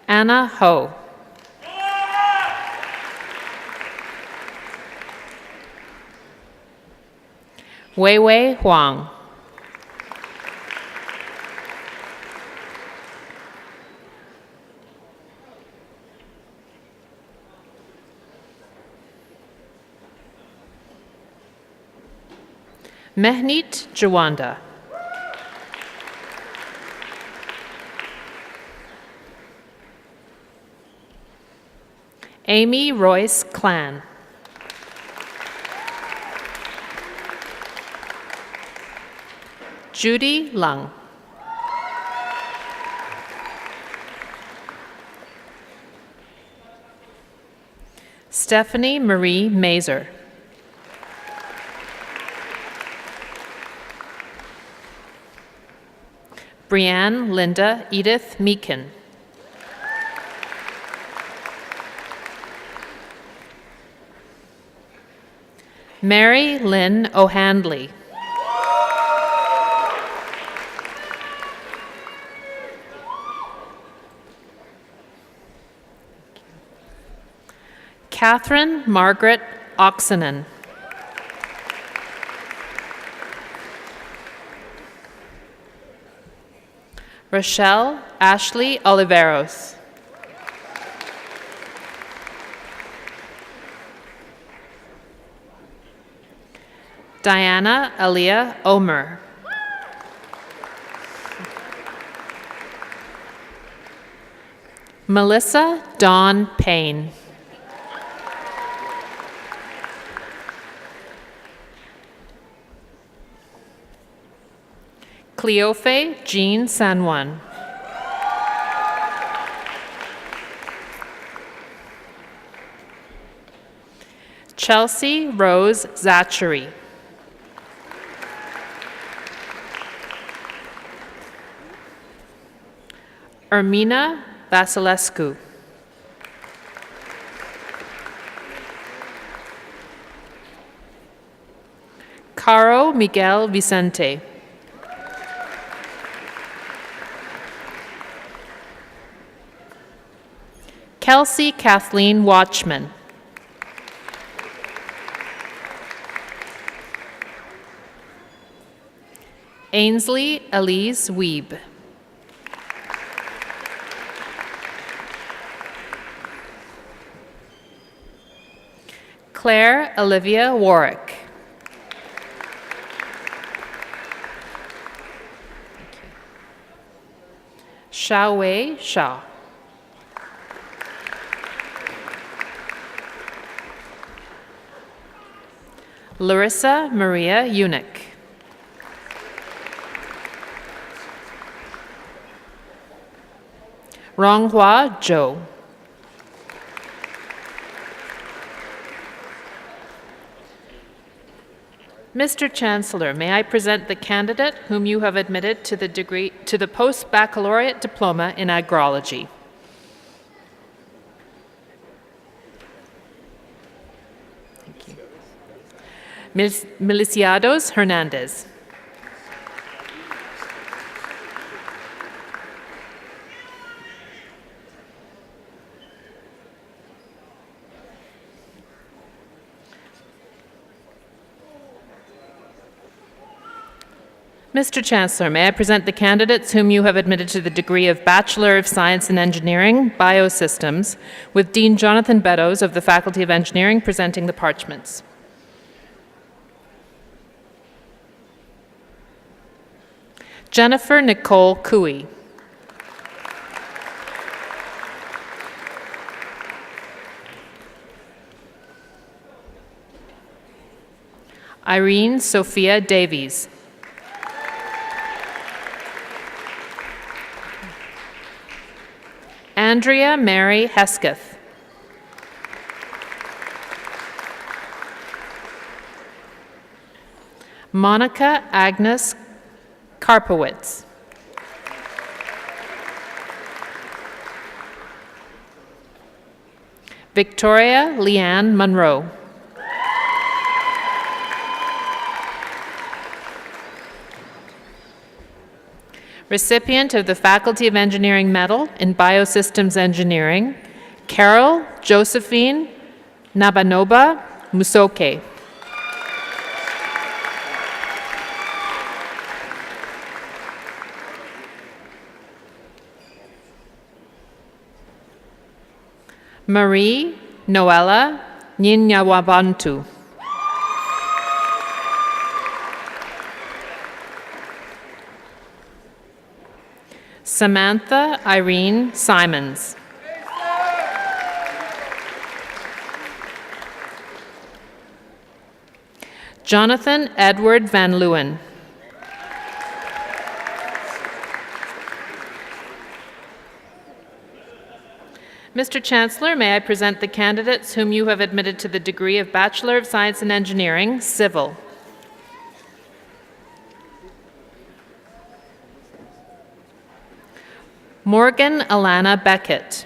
Anna Ho. Weiwei Huang. Mehnit Jawanda. Amy Royce Clan. Judy Lung. Stephanie Marie Mazer. Brianne Linda Edith Meakin. Mary Lynn O'Handley. Catherine Margaret Oxenen. Rochelle Ashley Oliveros. Diana Aliyah Omer. Melissa Dawn Payne. Cleofe Jean San Juan. Chelsea Rose Zachary. Ermina Vasilescu. Caro Miguel Vicente. Kelsey Kathleen Watchman. Ainsley Elise Wiebe. Claire Olivia Warwick. Xiaowei Xia. Larissa Maria Unick. Ronghua Zhou. Mr. Chancellor, may I present the candidate whom you have admitted to the post-baccalaureate diploma in agrology. Thank you. Miliciados Hernandez. Mr. Chancellor, may I present the candidates whom you have admitted to the degree of Bachelor of Science in Engineering, Biosystems, with Dean Jonathan Beddoes of the Faculty of Engineering presenting the parchments. Jennifer Nicole Cooey. Irene Sophia Davies. Andrea Mary Hesketh. Monica Agnes Karpowitz. Victoria Leanne Monroe. Recipient of the Faculty of Engineering Medal in Biosystems Engineering, Carol Josephine Nabanoba Musoke. Marie Noella Nyanyawabantu. Samantha Irene Simons. Jonathan Edward Van Leeuwen. Mr. Chancellor, may I present the candidates whom you have admitted to the degree of Bachelor of Science in Engineering, Civil. Morgan Alana Beckett.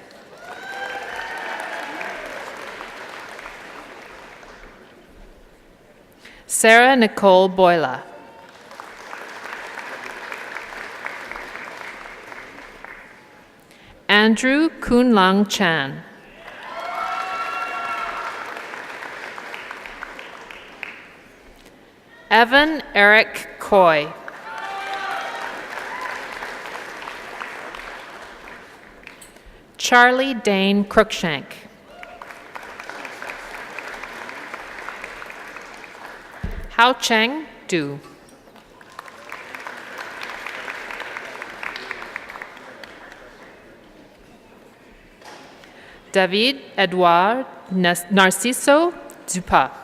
Sarah Nicole Boyla. Andrew Kun Lang Chan. Evan Eric Coy. Charlie Dane Cruikshank. Hao Cheng Du. David Edouard Narciso Dupas.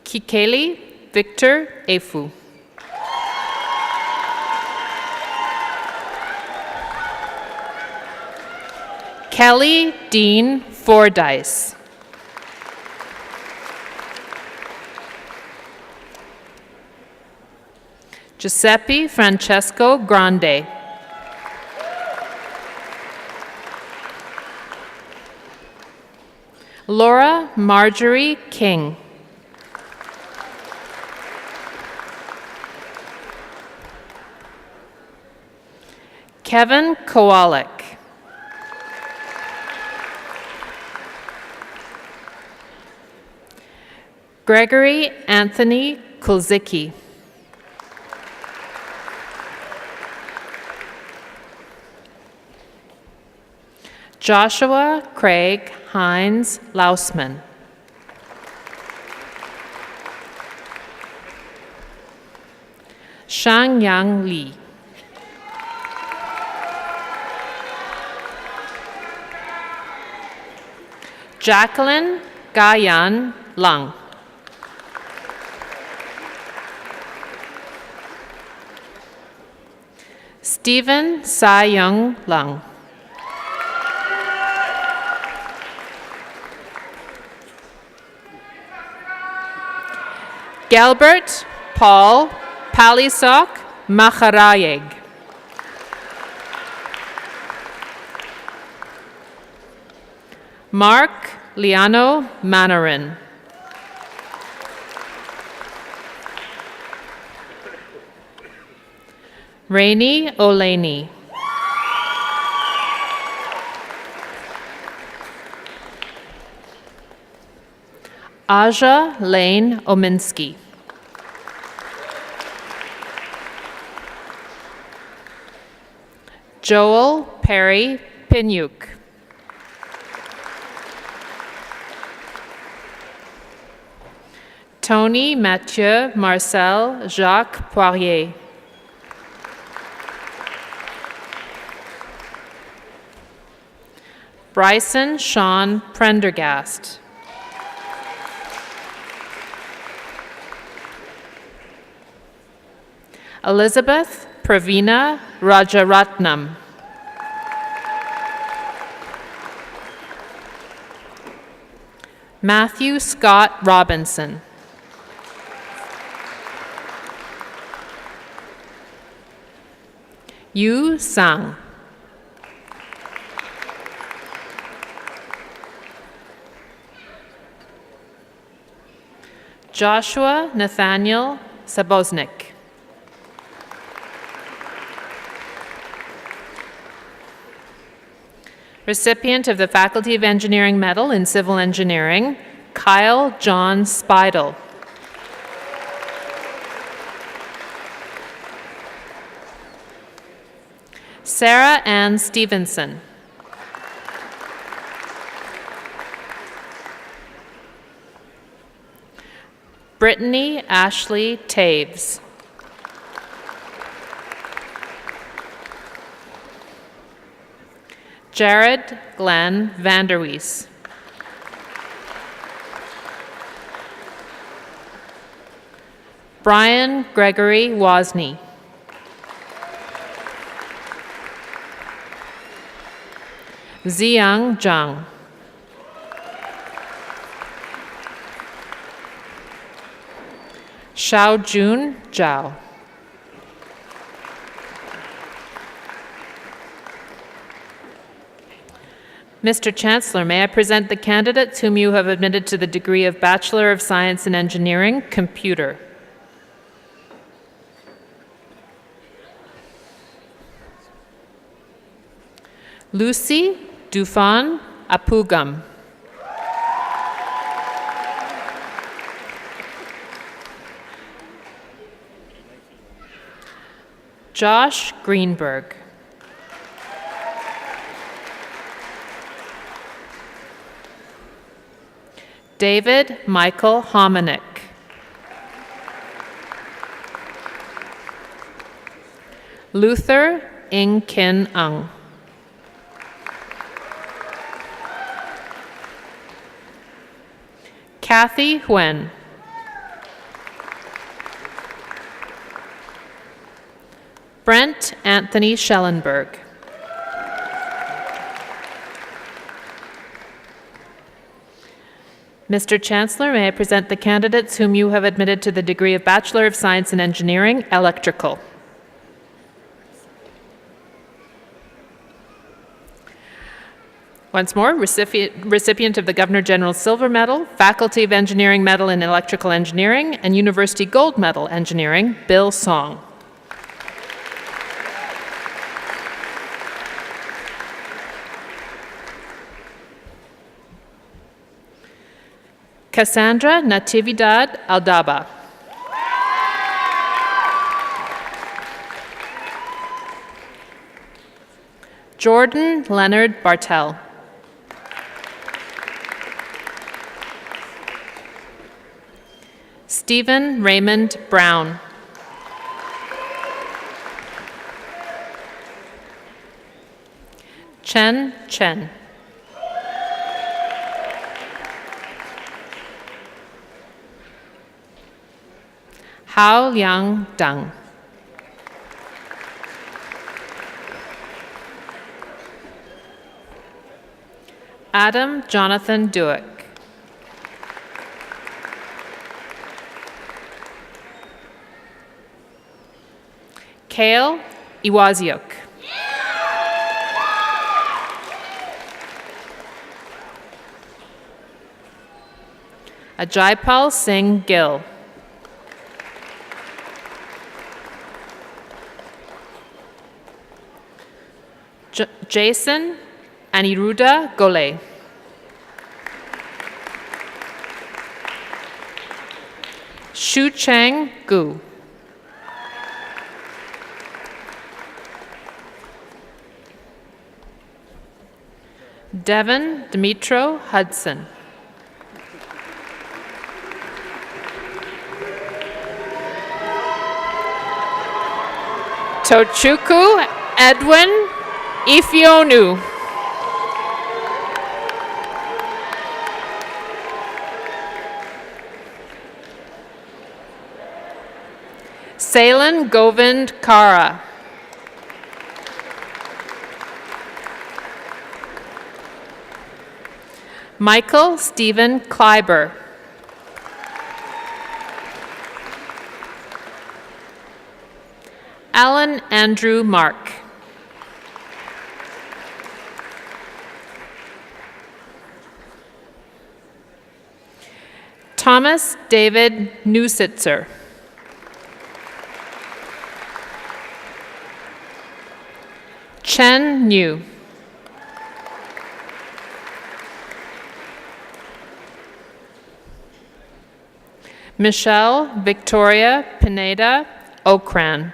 Kikeli Victor Efu. Kelly Dean Fordyce. Giuseppe Francesco Grande. Laura Marjorie King. Kevin Kowalik. Gregory Anthony Kulzicki. Joshua Craig Hines Lausman. Shangyang Li. Jacqueline Gayan Lang. Stephen Sai Young Lang. Galbert Paul Palisok Macharayeg. Mark Liano Manarin. Rainey Olaney. Aja Lane Ominsky. Joel Perry Pinyuk. Tony Mathieu Marcel Jacques Poirier. Bryson Sean Prendergast. Elizabeth Pravina Rajaratnam. Matthew Scott Robinson. Yu Sang. Joshua Nathaniel Saboznik. Recipient of the Faculty of Engineering Medal in Civil Engineering, Kyle John Speidel. Sarah Ann Stevenson. Brittany Ashley Taves. Jared Glenn Vanderwees. Brian Gregory Wozni. Ziyang Zhang. Xiaojun Zhao. Mr. Chancellor, may I present the candidates whom you have admitted to the degree of Bachelor of Science in Engineering, Computer. Lucy Dufan Apugam. Josh Greenberg. David Michael Hominick. Luther Ing Kin Ung. Kathy Huen. Brent Anthony Schellenberg. Mr. Chancellor, may I present the candidates whom you have admitted to the degree of Bachelor of Science in Engineering, Electrical. Once more, recipient of the Governor General's Silver Medal, Faculty of Engineering Medal in Electrical Engineering, and University Gold Medal Engineering, Bill Song. Cassandra Natividad Aldaba. Jordan Leonard Bartel. Stephen Raymond Brown. Chen Chen. Hao Liang Deng. Adam Jonathan Duick. Kale Iwaziuk. Ajaypal Singh Gill. Jason Aniruddha Gole. Shu Cheng Gu. Devin Dimitro Hudson. Tochukwu Edwin Ifeonu. Sailen Govind Kara. Michael Stephen Kleiber. Alan Andrew Mark. Thomas David Neusitzer. Chen New. Michelle Victoria Pineda Okran.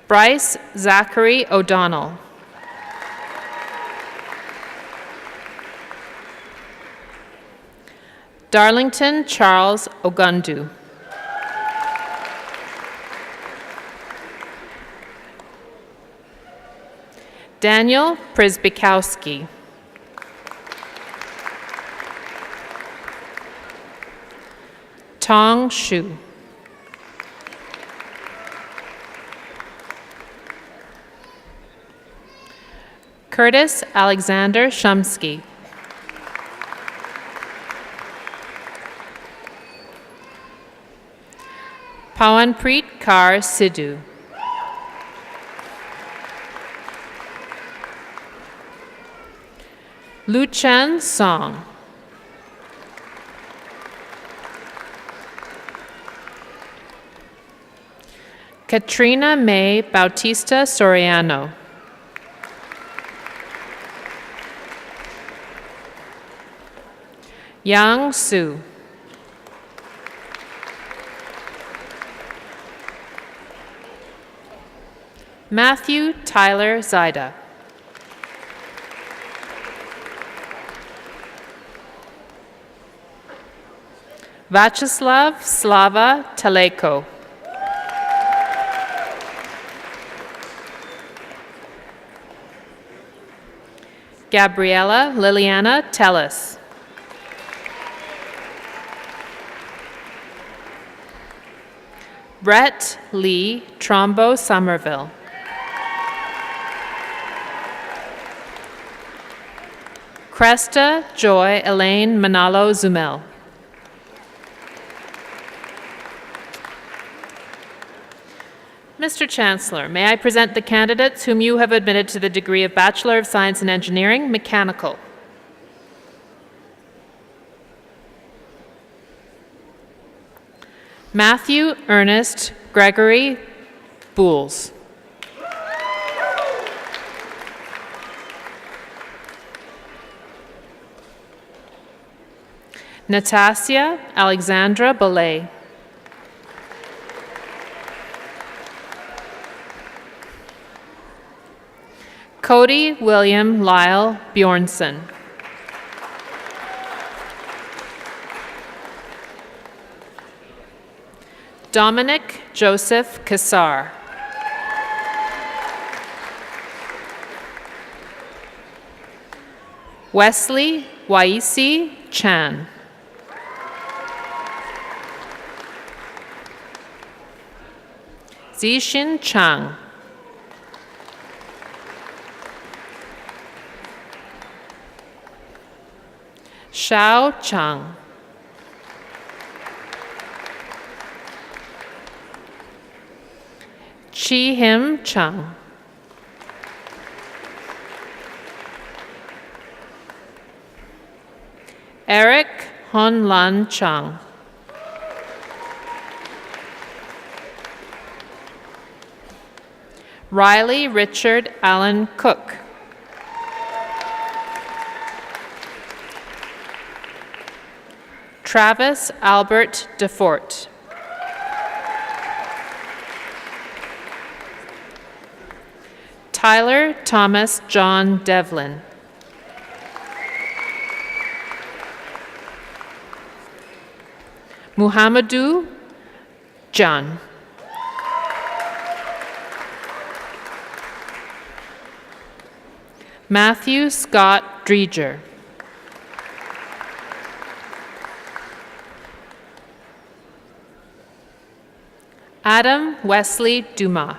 Bryce Zachary O'Donnell. Darlington Charles Ogundu. Daniel Prisbykowski. Tong Shu. Curtis Alexander Shumsky. Pawanpreet Kaur Sidhu. Luchan Song. Katrina May Bautista Soriano. Yang Su. Matthew Tyler Zaida. Vyacheslav Slava Taleko. Gabriella Liliana Tellis. Brett Lee Trombo Somerville. Cresta Joy Elaine Manalo Zumel. Mr. Chancellor, may I present the candidates whom you have admitted to the degree of Bachelor of Science in Engineering, Mechanical. Matthew Ernest Gregory Bools. Natasha Alexandra Belay. Cody William Lyle Bjornson. Dominic Joseph Kassar. Wesley Waisi Chan. Zixin Chang. Shao Chang. Chi Him Chung. Eric Hon Lan Chung. Riley Richard Allen Cook. Travis Albert DeFort. Tyler Thomas John Devlin. Muhammadu Jan. Matthew Scott Dreger. Adam Wesley Dumas.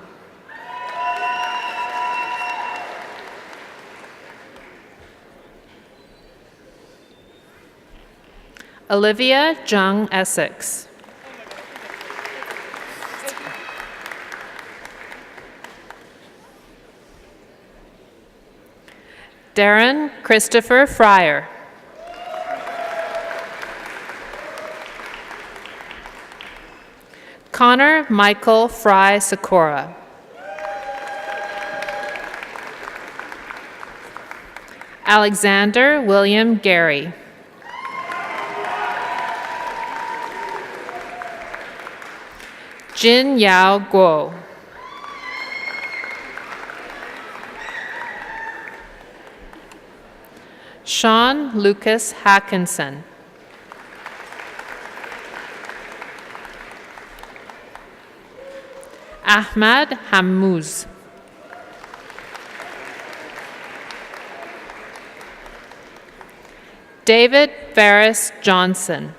Olivia Jung Essex. Darren Christopher Fryer. Connor Michael Fry Sikora. Alexander William Gary. Jin Yao Guo. Sean Lucas Hackinson. Ahmad Hammouz. David Ferris Johnson.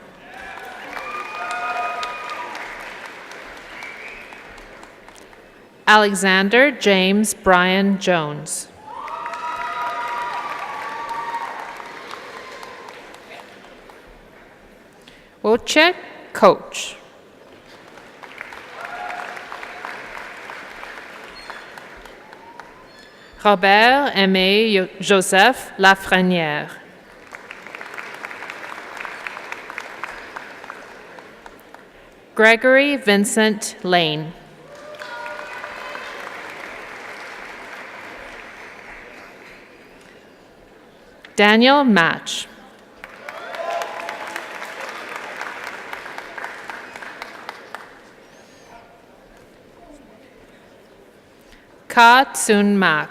Alexander James Brian Jones. Wojciech Coach. Robert Aimé Joseph Lafrenière. Gregory Vincent Lane. Daniel Match. Ka Tsun Mak.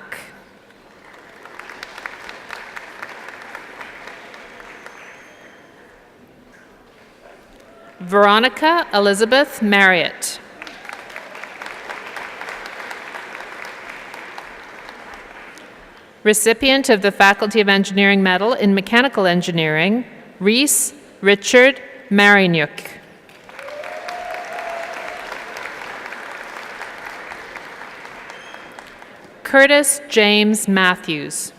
Veronica Elizabeth Marriott. Recipient of the Faculty of Engineering Medal in Mechanical Engineering, Reese Richard Marinyuk. Curtis James Matthews.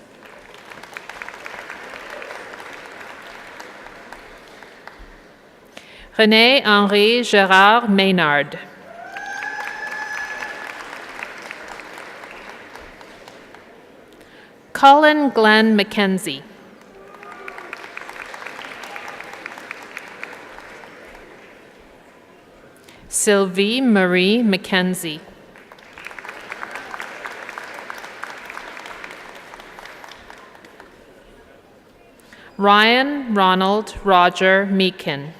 René Henri Gérard Maynard. Colin Glenn McKenzie. Sylvie Marie McKenzie. Ryan Ronald Roger Meakin.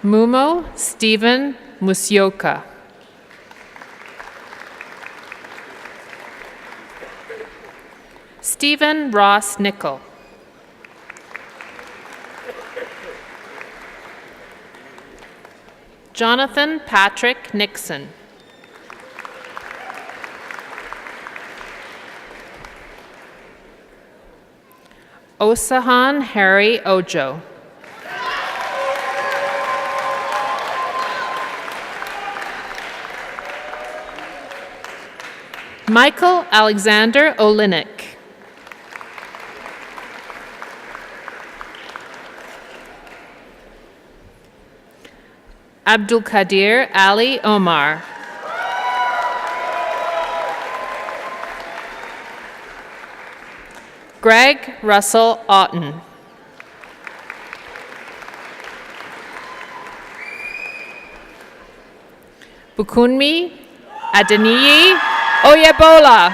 Mumo Stephen Musyoka. Stephen Ross Nickel. Jonathan Patrick Nixon. Osahan Harry Ojo. Michael Alexander Olinik. Abdul Qadir Ali Omar. Greg Russell Otten. Bukunmi Adeniyi Oyebola.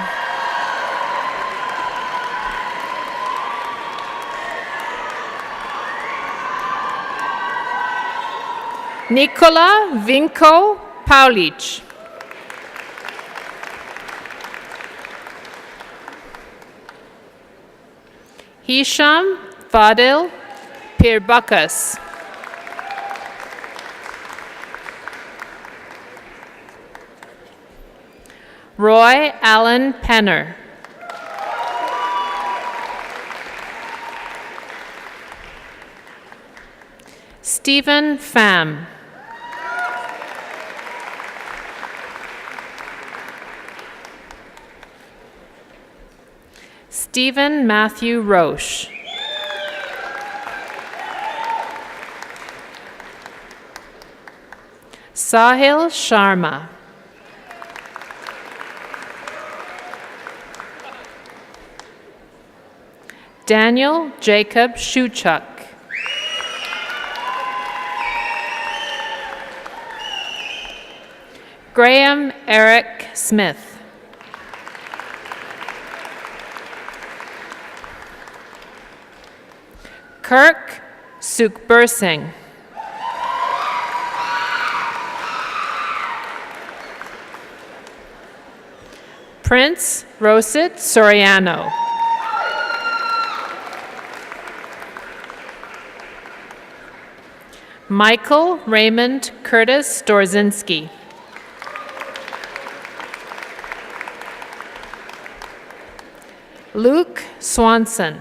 Nikola Vinko Paulic. Hisham Fadil Pirbakas. Roy Allen Penner. Stephen Pham. Stephen Matthew Roche. Sahil Sharma. Daniel Jacob Shuchuk. Graham Eric Smith. Kirk Sukhbir. Prince Rosit Soriano. Michael Raymond Curtis Dorzinski. Luke Swanson.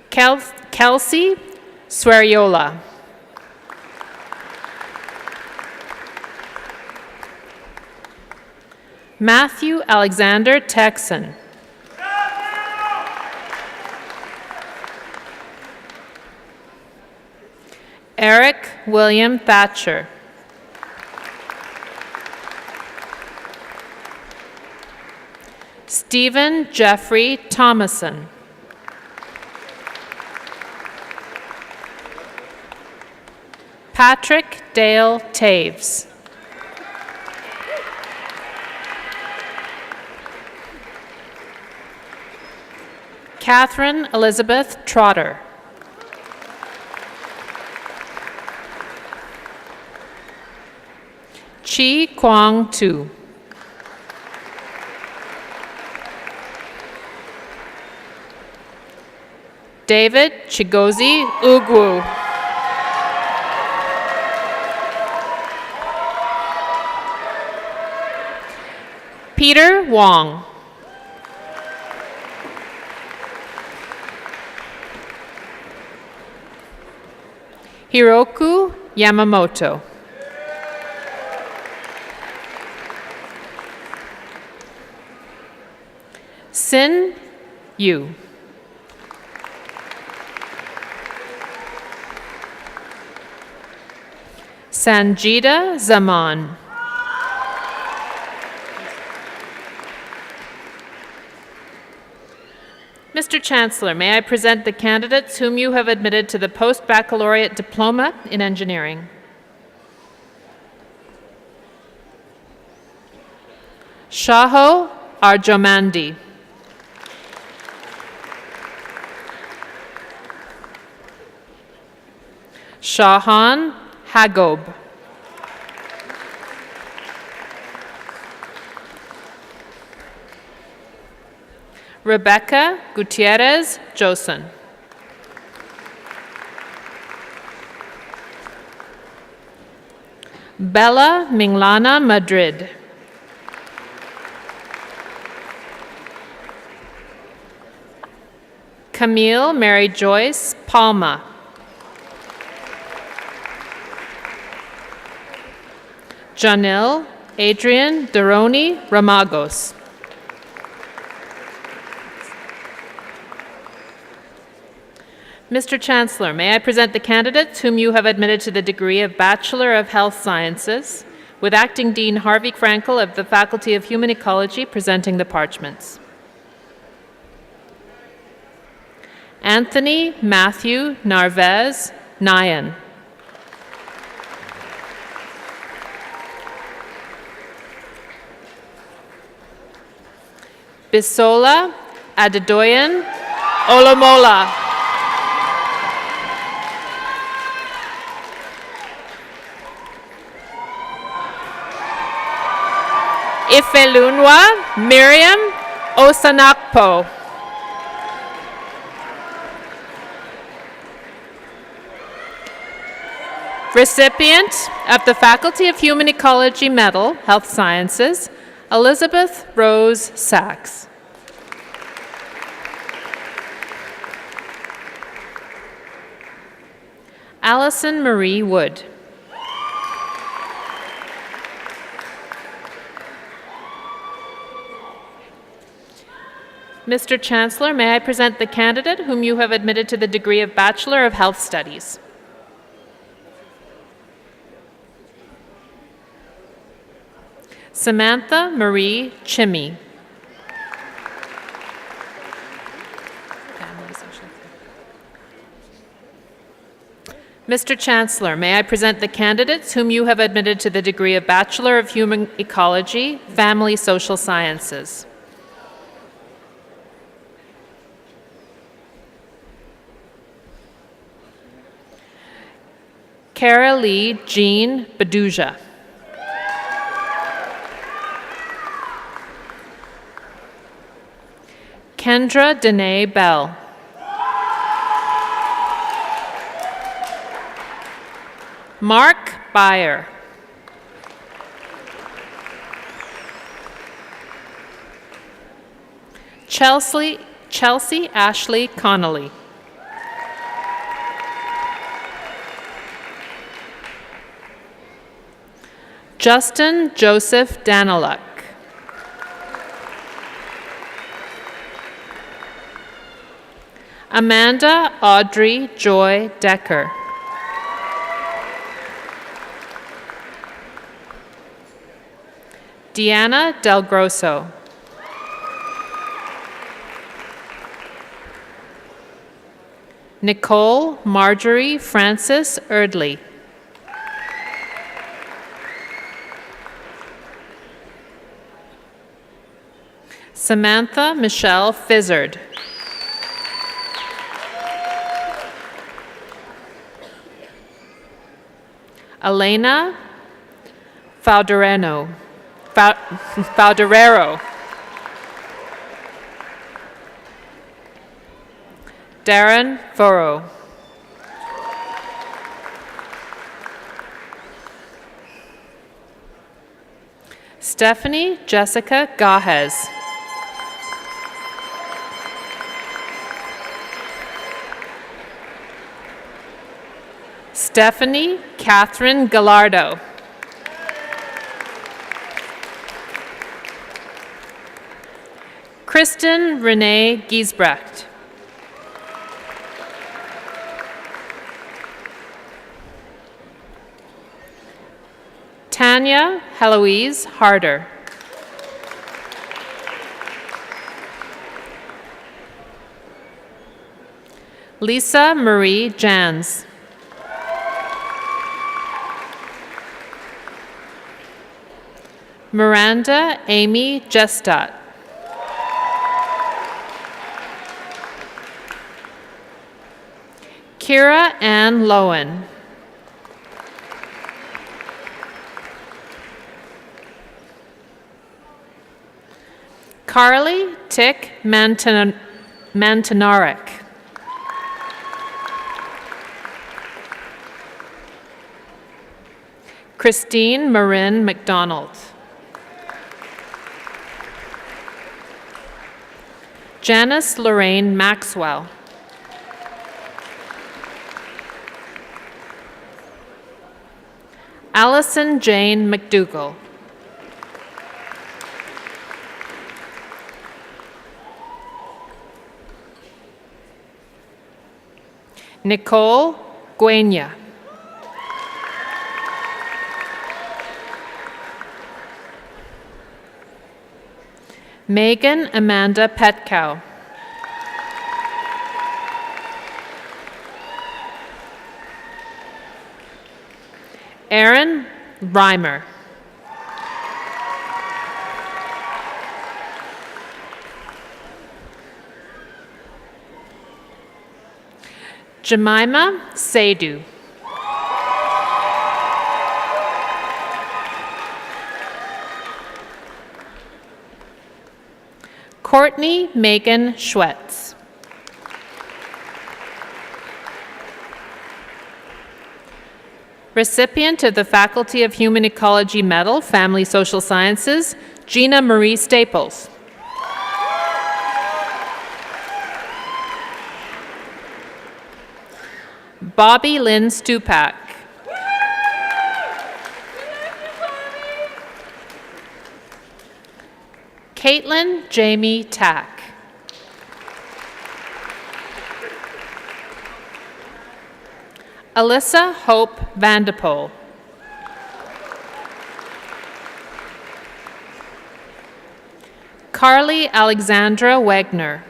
Kelsey Swariola. Matthew Alexander Texan. Eric William Thatcher. Stephen Jeffrey Thomason. Patrick Dale Taves. Catherine Elizabeth Trotter. Chi Kwang Tu. David Chigozie Ugwu. Peter Wong. Hiroku Yamamoto. Sin Yu. Sanjita Zaman. Mr. Chancellor, may I present the candidates whom you have admitted to the post-baccalaureate diploma in engineering. Shaho Arjomandi. Shahan Hagob. Rebecca Gutierrez Joson. Bella Minglana Madrid. Camille Mary Joyce Palma. Janelle Adrian Deroni Ramagos. Mr. Chancellor, may I present the candidates whom you have admitted to the degree of Bachelor of Health Sciences, with Acting Dean Harvey Frankel of the Faculty of Human Ecology presenting the parchments. Anthony Matthew Narvez Nyan. Bisola Adedoyan Olamola. Ifelunwa Miriam Osanakpo. Recipient of the Faculty of Human Ecology Medal, Health Sciences, Elizabeth Rose Sachs. Allison Marie Wood. Mr. Chancellor, may I present the candidate whom you have admitted to the degree of Bachelor of Health Studies? Samantha Marie Chimmy. Mr. Chancellor, may I present the candidates whom you have admitted to the degree of Bachelor of Human Ecology, Family Social Sciences? Kara Lee Jean Beduja. Kendra Danae Bell. Mark Byer. Chelsea Ashley Connolly. Justin Joseph Daniluk. Amanda Audrey Joy Decker. Deanna Del Grosso. Nicole Marjorie Francis Erdley. Samantha Michelle Fizzard. Elena Fauderero. Darren Furrow. Stephanie Jessica Gahez. Stephanie Catherine Gallardo. Kristen Renee Giesbrecht. Tanya Heloise Harder. Lisa Marie Jans. Miranda Amy Gestat. Kira Ann Lowen. Carly Tick Mantanarek. Christine Marin McDonald. Janice Lorraine Maxwell. Allison Jane McDougall. Nicole Guenya. Megan Amanda Petkow. Aaron Reimer. Jemima Seydu. Courtney Megan Schwetz. Recipient of the Faculty of Human Ecology Medal, Family Social Sciences, Gina Marie Staples. Bobby Lynn Stupak. Caitlin Jamie Tack. Alyssa Hope Vandepoel. Carly Alexandra Wagner.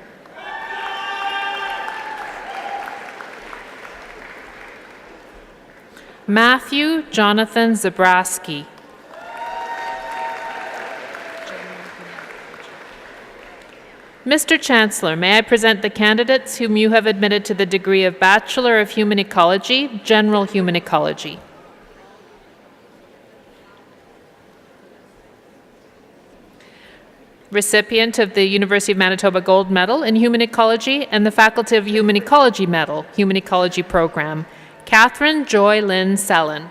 Matthew Jonathan Zabrowski. Mr. Chancellor, may I present the candidates whom you have admitted to the degree of Bachelor of Human Ecology, General Human Ecology. Recipient of the University of Manitoba Gold Medal in Human Ecology and the Faculty of Human Ecology Medal, Human Ecology Program, Catherine Joy Lynn Sellen.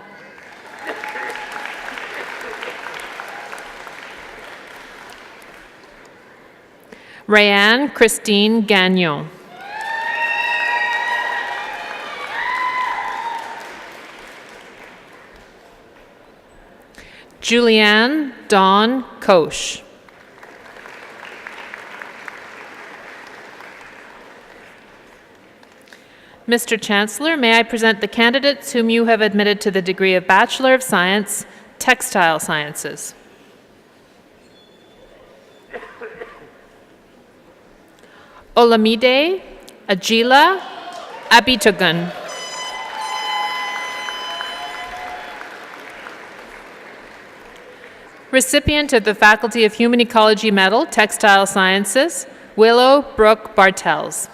Rayanne Christine Gagnon. Julianne Dawn Koch. Mr. Chancellor, may I present the candidates whom you have admitted to the degree of Bachelor of Science, Textile Sciences. Olamide Ajila Abitogun. Recipient of the Faculty of Human Ecology Medal, Textile Sciences, Willow Brooke Bartels.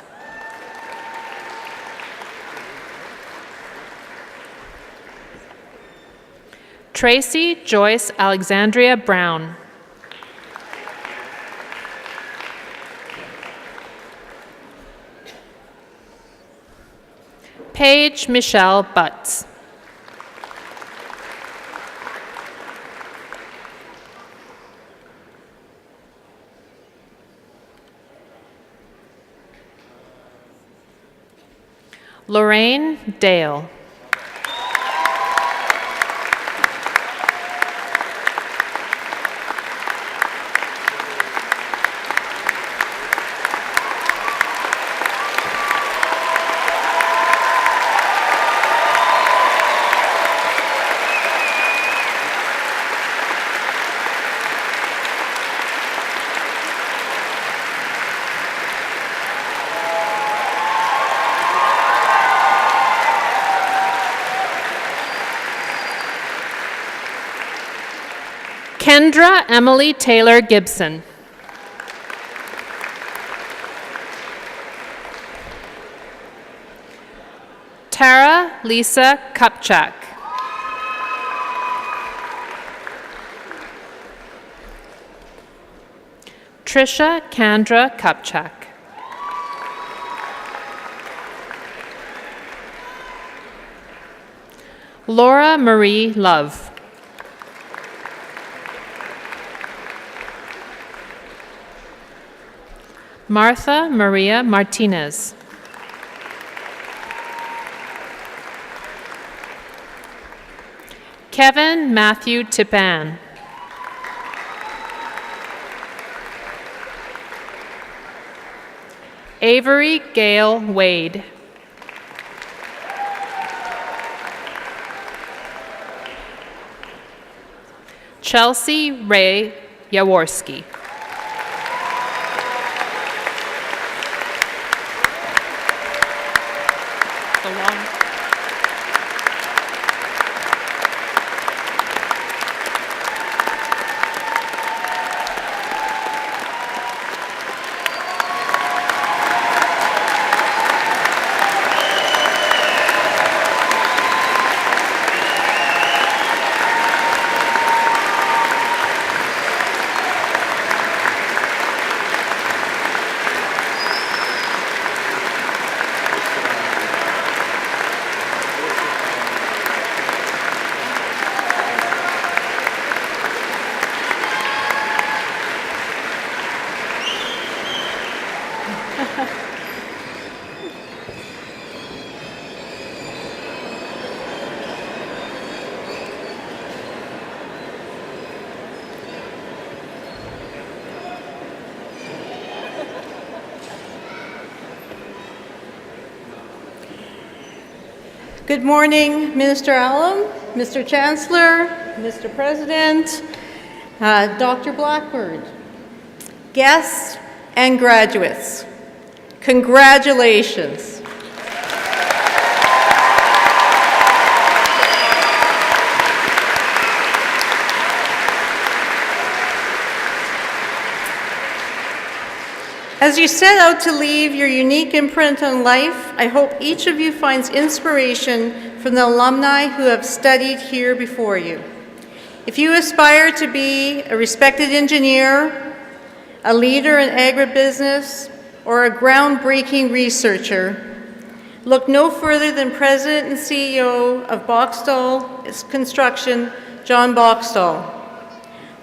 Tracy Joyce Alexandria Brown. Paige Michelle Butts. Lorraine Dale. Kendra Emily Taylor Gibson. Tara Lisa Kupchak. Trisha Kandra Kupchak. Laura Marie Love. Martha Maria Martinez. Kevin Matthew Tipan. Avery Gail Wade. Chelsea Ray Jaworski. Good morning, Minister Allam, Mr. Chancellor, Mr. President, Dr. Blackbird, guests and graduates. Congratulations. As you set out to leave your unique imprint on life, I hope each of you finds inspiration from the alumni who have studied here before you. If you aspire to be a respected engineer, a leader in agribusiness, or a groundbreaking researcher, look no further than President and CEO of Boxstall Construction, John Boxstall,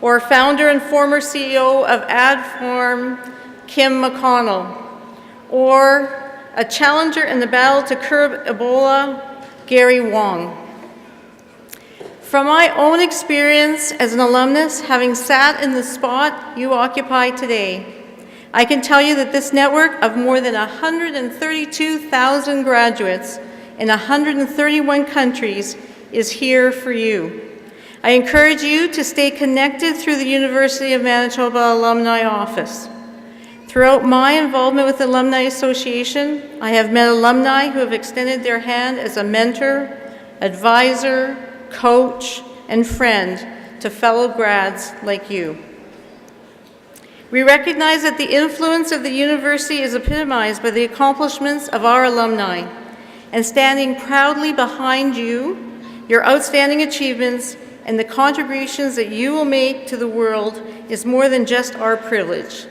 or founder and former CEO of Ad Farm, Kim McConnell, or a challenger in the battle to curb Ebola, Gary Wong. From my own experience as an alumnus, having sat in the spot you occupy today, I can tell you that this network of more than 132,000 graduates in 131 countries is here for you. I encourage you to stay connected through the University of Manitoba Alumni Office. Throughout my involvement with the Alumni Association, I have met alumni who have extended their hand as a mentor, advisor, coach, and friend to fellow grads like you. We recognize that the influence of the university is epitomized by the accomplishments of our alumni, and standing proudly behind you, your outstanding achievements, and the contributions that you will make to the world is more than just our privilege.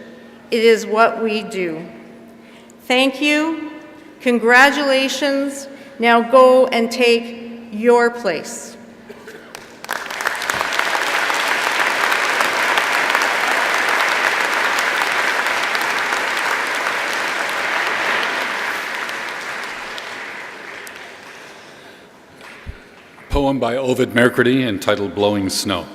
It is what we do. Thank you. Congratulations. Now go and take your place. Poem by Ovid Mercredi entitled Blowing Snow.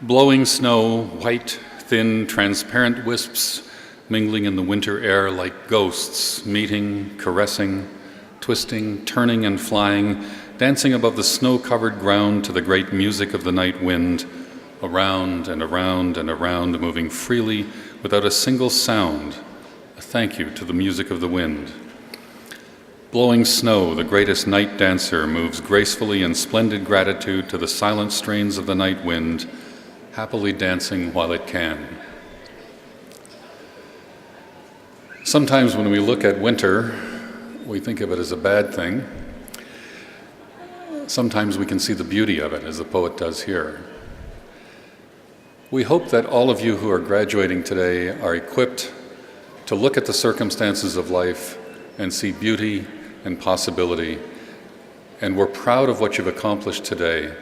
Blowing snow, white, thin, transparent wisps mingling in the winter air like ghosts, meeting, caressing, twisting, turning and flying, dancing above the snow-covered ground to the great music of the night wind, around and around and around, moving freely without a single sound, a thank you to the music of the wind. Blowing snow, the greatest night dancer, moves gracefully in splendid gratitude to the silent strains of the night wind, happily dancing while it can. Sometimes when we look at winter, we think of it as a bad thing. Sometimes we can see the beauty of it, as the poet does here. We hope that all of you who are graduating today are equipped to look at the circumstances of life and see beauty and possibility, and we're proud of what you've accomplished today,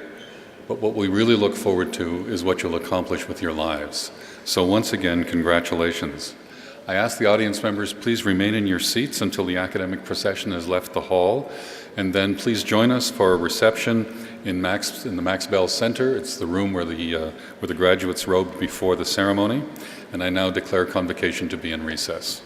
but what we really look forward to is what you'll accomplish with your lives. So once again, congratulations. I ask the audience members, please remain in your seats until the academic procession has left the hall, and then please join us for a reception in the Max Bell Center. It's the room where the graduates robed before the ceremony, and I now declare convocation to be in recess.